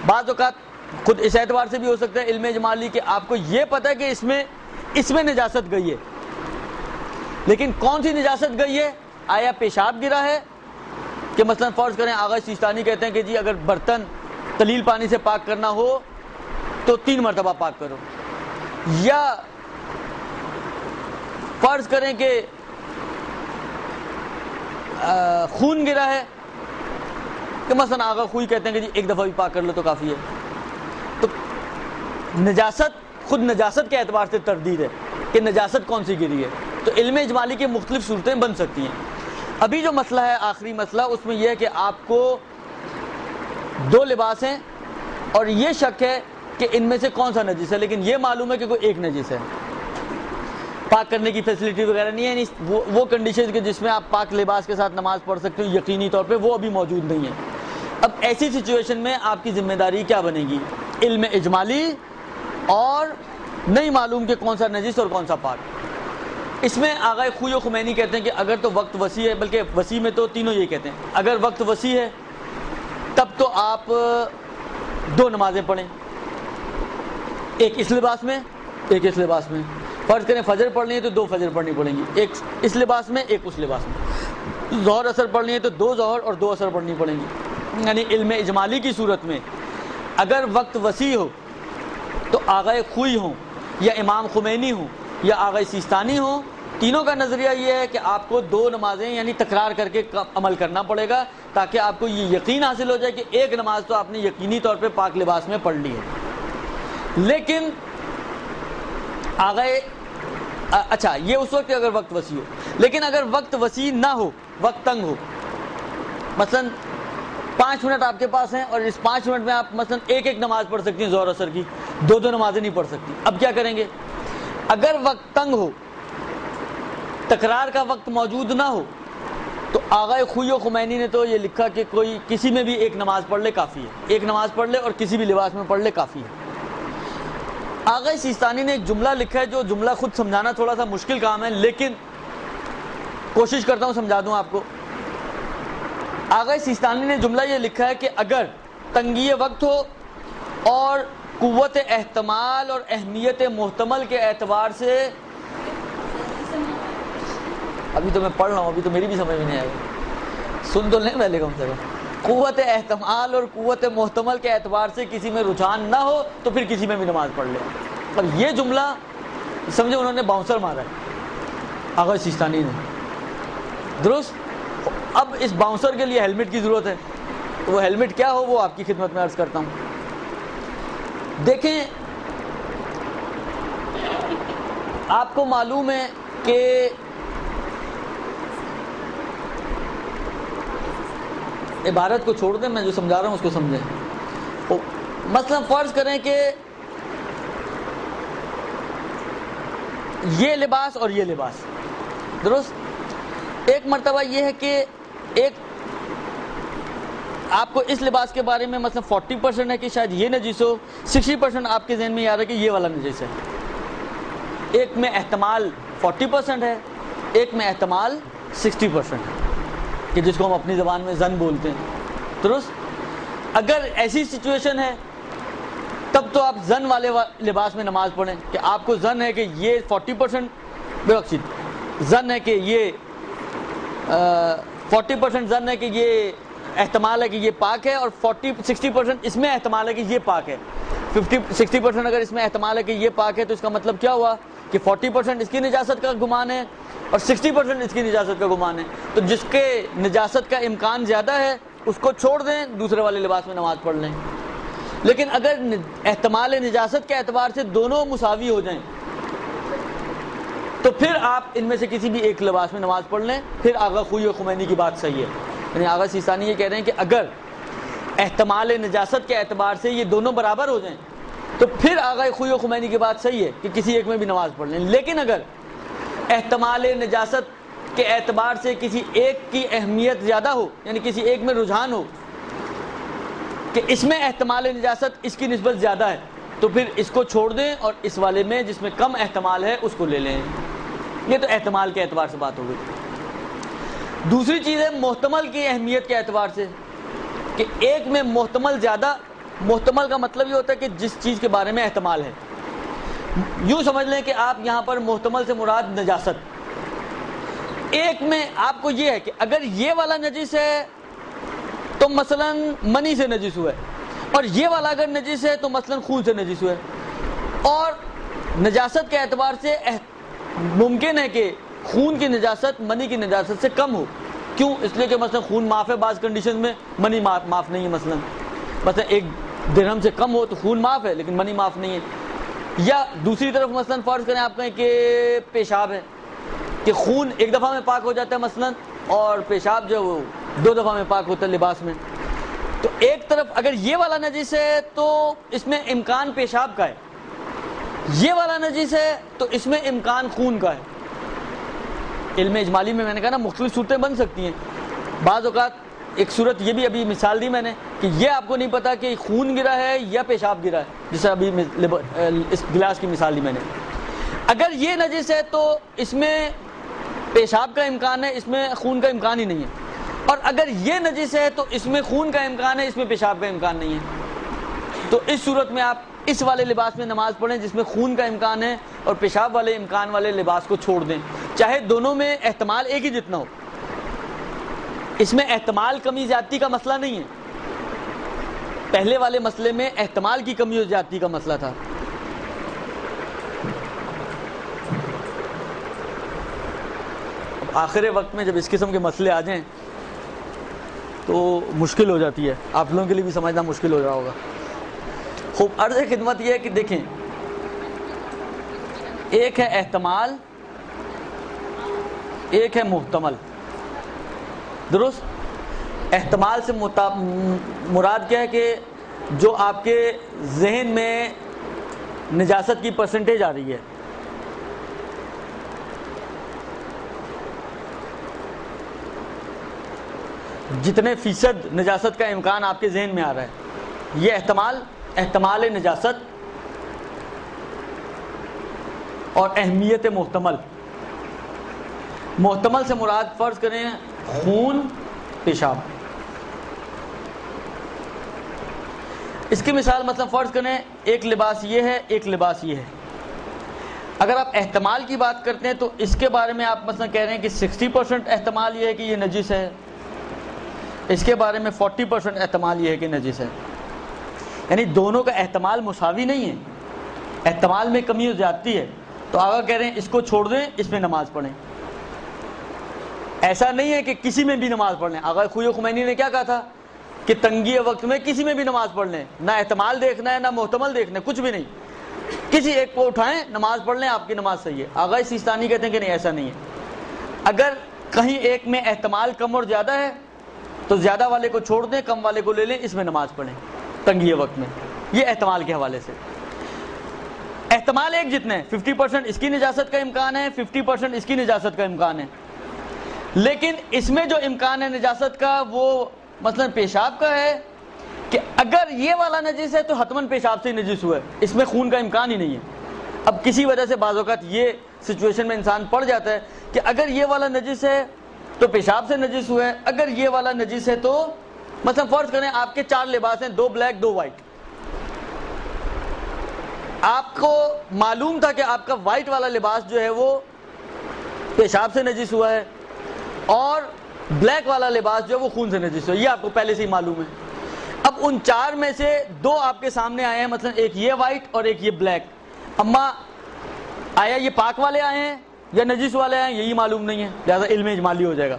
بعض اوقات خود اس اعتبار سے بھی ہو سکتا ہے علم اجمالی کہ آپ کو یہ پتا ہے کہ اس میں نجاست گئی ہے، لیکن کون سی نجاست گئی ہے، آیا پیشاب گرا ہے، کہ مثلا فرض کریں آغا سیستانی کہتے ہیں کہ جی اگر برتن قلیل پانی سے پاک کرنا ہو تو 3 مرتبہ پاک کرو، یا فرض کریں کہ خون گرا ہے کہ مثلا آغا خوئی کہتے ہیں کہ جی 1 دفعہ بھی پاک کر لو تو کافی ہے۔ تو نجاست خود نجاست کے اعتبار سے تردید ہے کہ نجاست کون سی گری ہے، تو علم اجمالی کی مختلف صورتیں بن سکتی ہیں۔ ابھی جو مسئلہ ہے آخری مسئلہ اس میں یہ ہے کہ آپ کو 2 لباس ہیں اور یہ شک ہے کہ ان میں سے کون سا نجس ہے، لیکن یہ معلوم ہے کہ کوئی ایک نجس ہے، پاک کرنے کی فیسلٹی وغیرہ نہیں ہے، یعنی وہ کنڈیشن کہ جس میں آپ پاک لباس کے ساتھ نماز پڑھ سکتے ہو یقینی طور پہ وہ ابھی موجود نہیں ہے۔ اب ایسی سچویشن میں آپ کی ذمہ داری کیا بنے گی، علم اجمالی اور نہیں معلوم کہ کون سا نجس اور کون سا پاک۔ اس میں آغا خوی و خمینی کہتے ہیں کہ اگر تو وقت وسیع ہے، بلکہ وسیع میں تو تینوں یہ کہتے ہیں، اگر وقت وسیع ہے تب تو آپ 2 نمازیں پڑھیں، ایک اس لباس میں ایک اس لباس میں، فرض کریں فجر پڑھنی ہے تو 2 فجر پڑھنی پڑیں گی، ایک اس لباس میں ایک اس لباس میں، ظہر اثر پڑھنی ہے تو 2 ظہر اور 2 اثر پڑھنی پڑیں گی۔ یعنی علم اجمالی کی صورت میں اگر وقت وسیع ہو تو آغا خوی ہوں یا امام خمینی ہوں یا آغا سیستانی ہوں، تینوں کا نظریہ یہ ہے کہ آپ کو 2 نمازیں یعنی تکرار کر کے عمل کرنا پڑے گا تاکہ آپ کو یہ یقین حاصل ہو جائے کہ ایک نماز تو آپ نے یقینی طور پہ پاک لباس میں پڑھ لی ہے۔ لیکن اچھا یہ اس وقت اگر وقت وسیع ہو، لیکن اگر وقت وسیع نہ ہو، وقت تنگ ہو، مثلا 5 منٹ آپ کے پاس ہیں اور اس 5 منٹ میں آپ مثلا ایک نماز پڑھ سکتی ہیں ظہر اثر کی، 2 نمازیں نہیں پڑھ سکتی، اب کیا کریں گے؟ اگر وقت تنگ ہو، تکرار کا وقت موجود نہ ہو، تو آغا خوی و خمینی نے تو یہ لکھا کہ کوئی کسی میں بھی ایک نماز پڑھ لے کافی ہے، ایک نماز پڑھ لے اور کسی بھی لباس میں پڑھ لے کافی ہے۔ آغا سیستانی نے ایک جملہ لکھا ہے جو جملہ خود سمجھانا تھوڑا سا مشکل کام ہے، لیکن کوشش کرتا ہوں سمجھا دوں آپ کو۔ آغا سیستانی نے جملہ یہ لکھا ہے کہ اگر تنگی وقت ہو اور قوت احتمال اور اہمیت محتمل کے اعتبار سے، ابھی تو میں پڑھ رہا ہوں، ابھی تو میری بھی سمجھ میں نہیں آئے گا، سن تو لیں پہلے کم سے کم، قوت احتمال اور قوت محتمل کے اعتبار سے کسی میں رجحان نہ ہو تو پھر کسی میں بھی نماز پڑھ لے۔ اب یہ جملہ سمجھے انہوں نے باؤنسر مارا ہے آغا سیستانی نے، درست؟ اب اس باؤنسر کے لیے ہیلمٹ کی ضرورت ہے، تو وہ ہیلمٹ کیا ہو وہ آپ کی خدمت میں عرض کرتا ہوں۔ دیکھیں آپ کو معلوم ہے کہ عبارت کو چھوڑ دیں, میں جو سمجھا رہا ہوں اس کو سمجھیں. مثلا فرض کریں کہ یہ لباس اور یہ لباس, درست. ایک مرتبہ یہ ہے کہ ایک آپ کو اس لباس کے بارے میں مثلا 40% ہے کہ شاید یہ نجس ہو, 60% آپ کے ذہن میں یہ آ رہا ہے کہ یہ والا نجس ہے. ایک میں احتمال 40% ہے, ایک میں احتمال 60% ہے, کہ جس کو ہم اپنی زبان میں ظن بولتے ہیں, درست. اگر ایسی سچویشن ہے تب تو آپ ظن والے لباس میں نماز پڑھیں, کہ آپ کو ظن ہے کہ یہ 40% ظن ہے کہ یہ 40% ظن ہے کہ یہ احتمال ہے کہ یہ پاک ہے, اور 60% اس میں احتمال ہے کہ یہ پاک ہے. 60% اگر اس میں احتمال ہے کہ یہ پاک ہے تو اس کا مطلب کیا ہوا کہ 40% اس کی نجاست کا گمان ہے اور 60% اس کی نجاست کا گمان ہے. تو جس کے نجاست کا امکان زیادہ ہے اس کو چھوڑ دیں, دوسرے والے لباس میں نماز پڑھ لیں. لیکن اگر احتمال نجاست کے اعتبار سے دونوں مساوی ہو جائیں تو پھر آپ ان میں سے کسی بھی ایک لباس میں نماز پڑھ لیں. پھر آغا خوئی و خمینی کی بات صحیح ہے, یعنی آغا سیستانی یہ کہہ رہے ہیں کہ اگر احتمال نجاست کے اعتبار سے یہ دونوں برابر ہو جائیں تو پھر آغا خوئی و خمینی کی بات صحیح ہے کہ کسی ایک میں بھی نماز پڑھ لیں. لیکن اگر احتمال نجاست کے اعتبار سے کسی ایک کی اہمیت زیادہ ہو, یعنی کسی ایک میں رجحان ہو کہ اس میں احتمال نجاست اس کی نسبت زیادہ ہے, تو پھر اس کو چھوڑ دیں اور اس والے میں جس میں کم احتمال ہے اس کو لے لیں. یہ تو احتمال کے اعتبار سے بات ہو گئی. دوسری چیز ہے محتمل کی اہمیت کے اعتبار سے, کہ ایک میں محتمل زیادہ. محتمل کا مطلب یہ ہوتا ہے کہ جس چیز کے بارے میں احتمال ہے. یوں سمجھ لیں کہ آپ یہاں پر محتمل سے مراد نجاست. ایک میں آپ کو یہ ہے کہ اگر یہ والا نجس ہے تو مثلا منی سے نجس ہوا ہے, اور یہ والا اگر نجس ہے تو مثلا خون سے نجس ہوا ہے. اور نجاست کے اعتبار سے ممکن ہے کہ خون کی نجاست منی کی نجاست سے کم ہو. کیوں؟ اس لیے کہ مثلا خون معاف ہے بعض کنڈیشن میں, منی معاف نہیں ہے. مثلا ایک درہم سے کم ہو تو خون معاف ہے لیکن منی معاف نہیں ہے. یا دوسری طرف مثلا فرض کریں آپ کہیں کہ پیشاب ہے, کہ خون ایک دفعہ میں پاک ہو جاتا ہے مثلا, اور پیشاب جو وہ 2 دفعہ میں پاک ہوتا ہے لباس میں. تو ایک طرف اگر یہ والا نجس ہے تو اس میں امکان پیشاب کا ہے, یہ والا نجس ہے تو اس میں امکان خون کا ہے. علم اجمالی میں نے کہا نا مختلف صورتیں بن سکتی ہیں. بعض اوقات ایک صورت یہ بھی ابھی مثال دی میں نے کہ یہ آپ کو نہیں پتا کہ خون گرا ہے یا پیشاب گرا ہے, جیسے ابھی اس گلاس کی مثال دی میں نے. اگر یہ نجس ہے تو اس میں پیشاب کا امکان ہے, اس میں خون کا امکان ہی نہیں ہے. اور اگر یہ نجس ہے تو اس میں خون کا امکان ہے, اس میں پیشاب کا امکان نہیں ہے. تو اس صورت میں آپ اس والے لباس میں نماز پڑھیں جس میں خون کا امکان ہے, اور پیشاب والے امکان والے لباس کو چھوڑ دیں, چاہے دونوں میں احتمال ایک ہی جتنا ہو. اس میں احتمال کمی زیادتی کا مسئلہ نہیں ہے. پہلے والے مسئلے میں احتمال کی کمی و زیادتی کا مسئلہ تھا. آخر وقت میں جب اس قسم کے مسئلے آ جائیں تو مشکل ہو جاتی ہے, آپ لوگوں کے لیے بھی سمجھنا مشکل ہو رہا ہوگا. خوب عرض خدمت یہ ہے کہ دیکھیں, ایک ہے احتمال, ایک ہے محتمل, درست. احتمال سے مراد کیا ہے کہ جو آپ کے ذہن میں نجاست کی پرسنٹیج آ رہی ہے. جتنے فیصد نجاست کا امکان آپ کے ذہن میں آ رہا ہے, یہ احتمال نجاست اور اہمیت محتمل. محتمل سے مراد فرض کریں خون, پیشاب. اس کی مثال مثلا فرض کریں ایک لباس یہ ہے, ایک لباس یہ ہے. اگر آپ احتمال کی بات کرتے ہیں تو اس کے بارے میں آپ مثلا کہہ رہے ہیں کہ 60% احتمال یہ ہے کہ یہ نجس ہے, اس کے بارے میں 40% احتمال یہ ہے کہ نجس ہے. یعنی دونوں کا احتمال مساوی نہیں ہے, احتمال میں کمی و زیادتی ہے. تو آگا کہہ رہے ہیں اس کو چھوڑ دیں, اس میں نماز پڑھیں. ایسا نہیں ہے کہ کسی میں بھی نماز پڑھ لیں. آغا خوئی و خمینی نے کیا کہا تھا کہ تنگی وقت میں کسی میں بھی نماز پڑھ لیں, نہ احتمال دیکھنا ہے نہ محتمل دیکھنا ہے, کچھ بھی نہیں, کسی ایک کو اٹھائیں نماز پڑھ لیں, آپ کی نماز صحیح ہے. آغا سیستانی کہتے ہیں کہ نہیں, ایسا نہیں ہے. اگر کہیں ایک میں احتمال کم اور زیادہ ہے تو زیادہ والے کو چھوڑ دیں، کم والے کو لے لیں، اس میں نماز پڑھیں تنگی وقت میں. یہ احتمال کے حوالے سے. احتمال ایک جتنے 50% اس کی نجاست کا امکان ہے، 50% اس کی نجاست کا امکان ہے. لیکن اس میں جو امکان ہے نجاست کا وہ مثلا پیشاب کا ہے کہ اگر یہ والا نجس ہے تو حتماً پیشاب سے ہی نجس ہوا ہے، اس میں خون کا امکان ہی نہیں ہے. اب کسی وجہ سے بعض اوقات یہ سچویشن میں انسان پڑ جاتا ہے کہ اگر یہ والا نجس ہے تو پیشاب سے نجس ہوا ہے، اگر یہ والا نجس ہے تو مثلا فرض کریں آپ کے 4 لباس ہیں، 2 بلیک 2 وائٹ. آپ کو معلوم تھا کہ آپ کا وائٹ والا لباس جو ہے وہ پیشاب سے نجس ہوا ہے اور بلیک والا لباس جو ہے وہ خون سے نجس ہوا ہے، یہ آپ کو پہلے سے ہی معلوم ہے. اب ان 4 میں سے 2 آپ کے سامنے آئے ہیں، مثلا ایک یہ وائٹ اور ایک یہ بلیک. اما آیا یہ پاک والے آئے ہیں یا نجس والے آئے ہیں یہی معلوم نہیں ہے، لہذا علم اجمالی ہو جائے گا.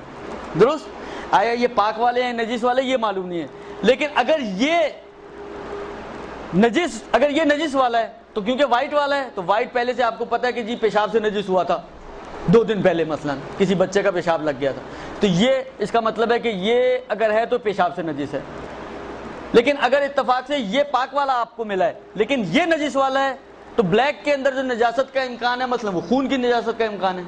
درست؟ آیا یہ پاک والے ہیں نجس والے یہ معلوم نہیں ہے. لیکن اگر یہ نجس والا ہے تو کیونکہ وائٹ والا ہے تو وائٹ پہلے سے آپ کو پتا ہے کہ جی پیشاب سے نجس ہوا تھا 2 دن پہلے، مثلا کسی بچے کا پیشاب لگ گیا تھا، تو یہ اس کا مطلب ہے کہ یہ اگر ہے تو پیشاب سے نجس ہے. لیکن اگر اتفاق سے یہ پاک والا آپ کو ملا ہے لیکن یہ نجس والا ہے تو بلیک کے اندر جو نجاست کا امکان ہے مثلا وہ خون کی نجاست کا امکان ہے.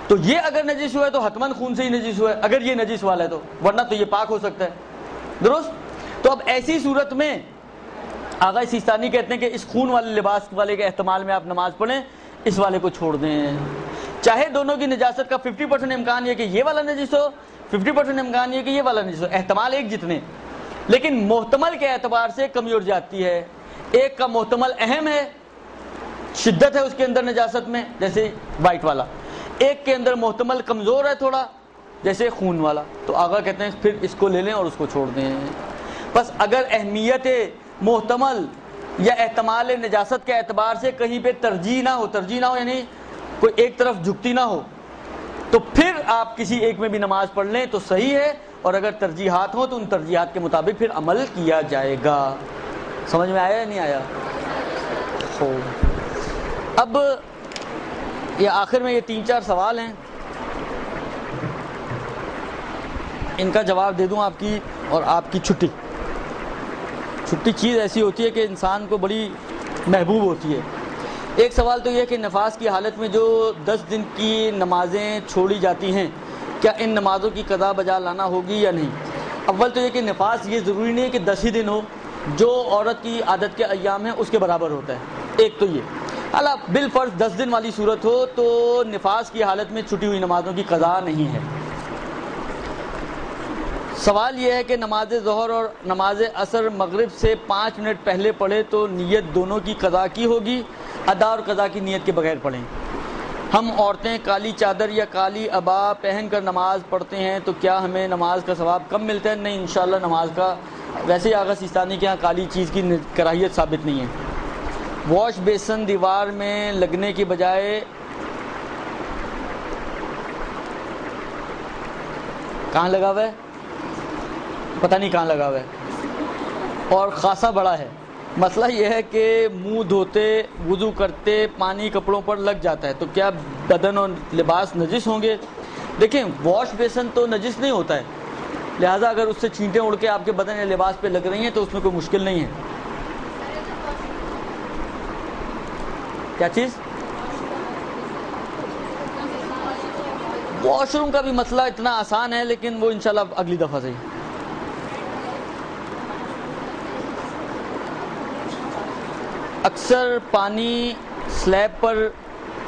تو یہ اگر نجس ہوا ہے تو حتماً خون سے ہی نجس ہوا ہے اگر یہ نجس والا ہے تو، ورنہ تو یہ پاک ہو سکتا ہے. درست؟ تو اب ایسی صورت میں آغا سیستانی کہتے ہیں کہ اس خون والے لباس والے کے احتمال میں آپ نماز پڑھیں، اس والے کو چھوڑ دیں. چاہے دونوں کی نجاست کا 50% امکان یہ کہ یہ والا نجس ہو، 50% امکان یہ کہ یہ والا نجس ہو، احتمال ایک جتنے، لیکن محتمل کے اعتبار سے کمی اور زیادتی ہے. ایک کا محتمل اہم ہے، شدت ہے اس کے اندر نجاست میں جیسے وائٹ والا، ایک کے اندر محتمل کمزور ہے تھوڑا جیسے خون والا. تو آغا کہتے ہیں پھر اس کو لے لیں اور اس کو چھوڑ دیں. بس اگر اہمیت محتمل یا احتمال نجاست کے اعتبار سے کہیں پہ ترجیح نہ ہو یعنی کوئی ایک طرف جھکتی نہ ہو تو پھر آپ کسی ایک میں بھی نماز پڑھ لیں تو صحیح ہے، اور اگر ترجیحات ہوں تو ان ترجیحات کے مطابق پھر عمل کیا جائے گا. سمجھ میں آیا یا نہیں آیا؟ اب یہ آخر میں یہ 3-4 سوال ہیں، ان کا جواب دے دوں آپ کی اور آپ کی چھٹی چیز ایسی ہوتی ہے کہ انسان کو بڑی محبوب ہوتی ہے. ایک سوال تو یہ کہ نفاس کی حالت میں جو 10 دن کی نمازیں چھوڑی جاتی ہیں کیا ان نمازوں کی قضا بجا لانا ہوگی یا نہیں؟ اول تو یہ کہ نفاس یہ ضروری نہیں ہے کہ 10 ہی دن ہو، جو عورت کی عادت کے ایام ہیں اس کے برابر ہوتا ہے. ایک تو یہ حالا بالفرض 10 دن والی صورت ہو تو نفاس کی حالت میں چھٹی ہوئی نمازوں کی قضا نہیں ہے. سوال یہ ہے کہ نماز ظہر اور نماز عصر مغرب سے 5 منٹ پہلے پڑھے تو نیت دونوں کی قضا کی ہوگی؟ ادا اور قضا کی نیت کے بغیر پڑھیں. ہم عورتیں کالی چادر یا کالی عبا پہن کر نماز پڑھتے ہیں تو کیا ہمیں نماز کا ثواب کم ملتا ہے؟ نہیں، انشاءاللہ نماز کا ویسے ہی آغا سیستانی کے ہاں کالی چیز کی کراہیت ثابت نہیں ہے. واش بیسن دیوار میں لگنے کی بجائے کہاں لگا ہوا ہے؟ پتہ نہیں کہاں لگا ہوا ہے اور خاصا بڑا ہے. مسئلہ یہ ہے کہ منہ دھوتے وضو کرتے پانی کپڑوں پر لگ جاتا ہے تو کیا بدن اور لباس نجس ہوں گے؟ دیکھیں واش بیسن تو نجس نہیں ہوتا ہے، لہٰذا اگر اس سے چھینٹیں اڑ کے آپ کے بدن یا لباس پہ لگ رہی ہیں تو اس میں کوئی مشکل نہیں ہے. کیا چیز؟ واش روم کا بھی مسئلہ اتنا آسان ہے لیکن وہ انشاءاللہ اگلی دفعہ سے ہی. اکثر پانی سلیب پر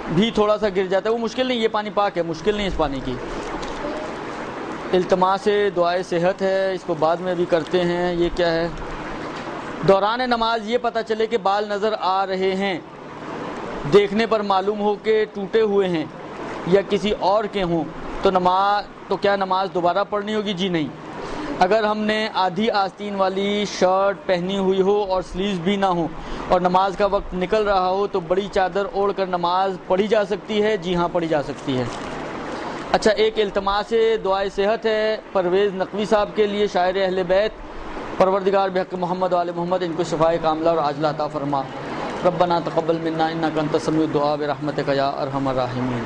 بھی تھوڑا سا گر جاتا ہے، وہ مشکل نہیں، یہ پانی پاک ہے، مشکل نہیں اس پانی کی. التماس دعائے صحت ہے، اس کو بعد میں بھی کرتے ہیں. یہ کیا ہے؟ دوران نماز یہ پتہ چلے کہ بال نظر آ رہے ہیں، دیکھنے پر معلوم ہو کہ ٹوٹے ہوئے ہیں یا کسی اور کے ہوں تو کیا نماز دوبارہ پڑھنی ہوگی؟ جی نہیں. اگر ہم نے آدھی آستین والی شرٹ پہنی ہوئی ہو اور سلیوز بھی نہ ہوں اور نماز کا وقت نکل رہا ہو تو بڑی چادر اوڑھ کر نماز پڑھی جا سکتی ہے؟ جی ہاں پڑھی جا سکتی ہے. اچھا، ایک التماس دعائے صحت ہے پرویز نقوی صاحب کے لیے، شاعر اہل بیت، پروردگار بحق محمد و آل محمد ان کو شفائے کاملہ اور عاجلہ عطا فرما. ربنا تقبل منا انک انت السمیع الدعاء برحمتک یا ارحم الراحمین.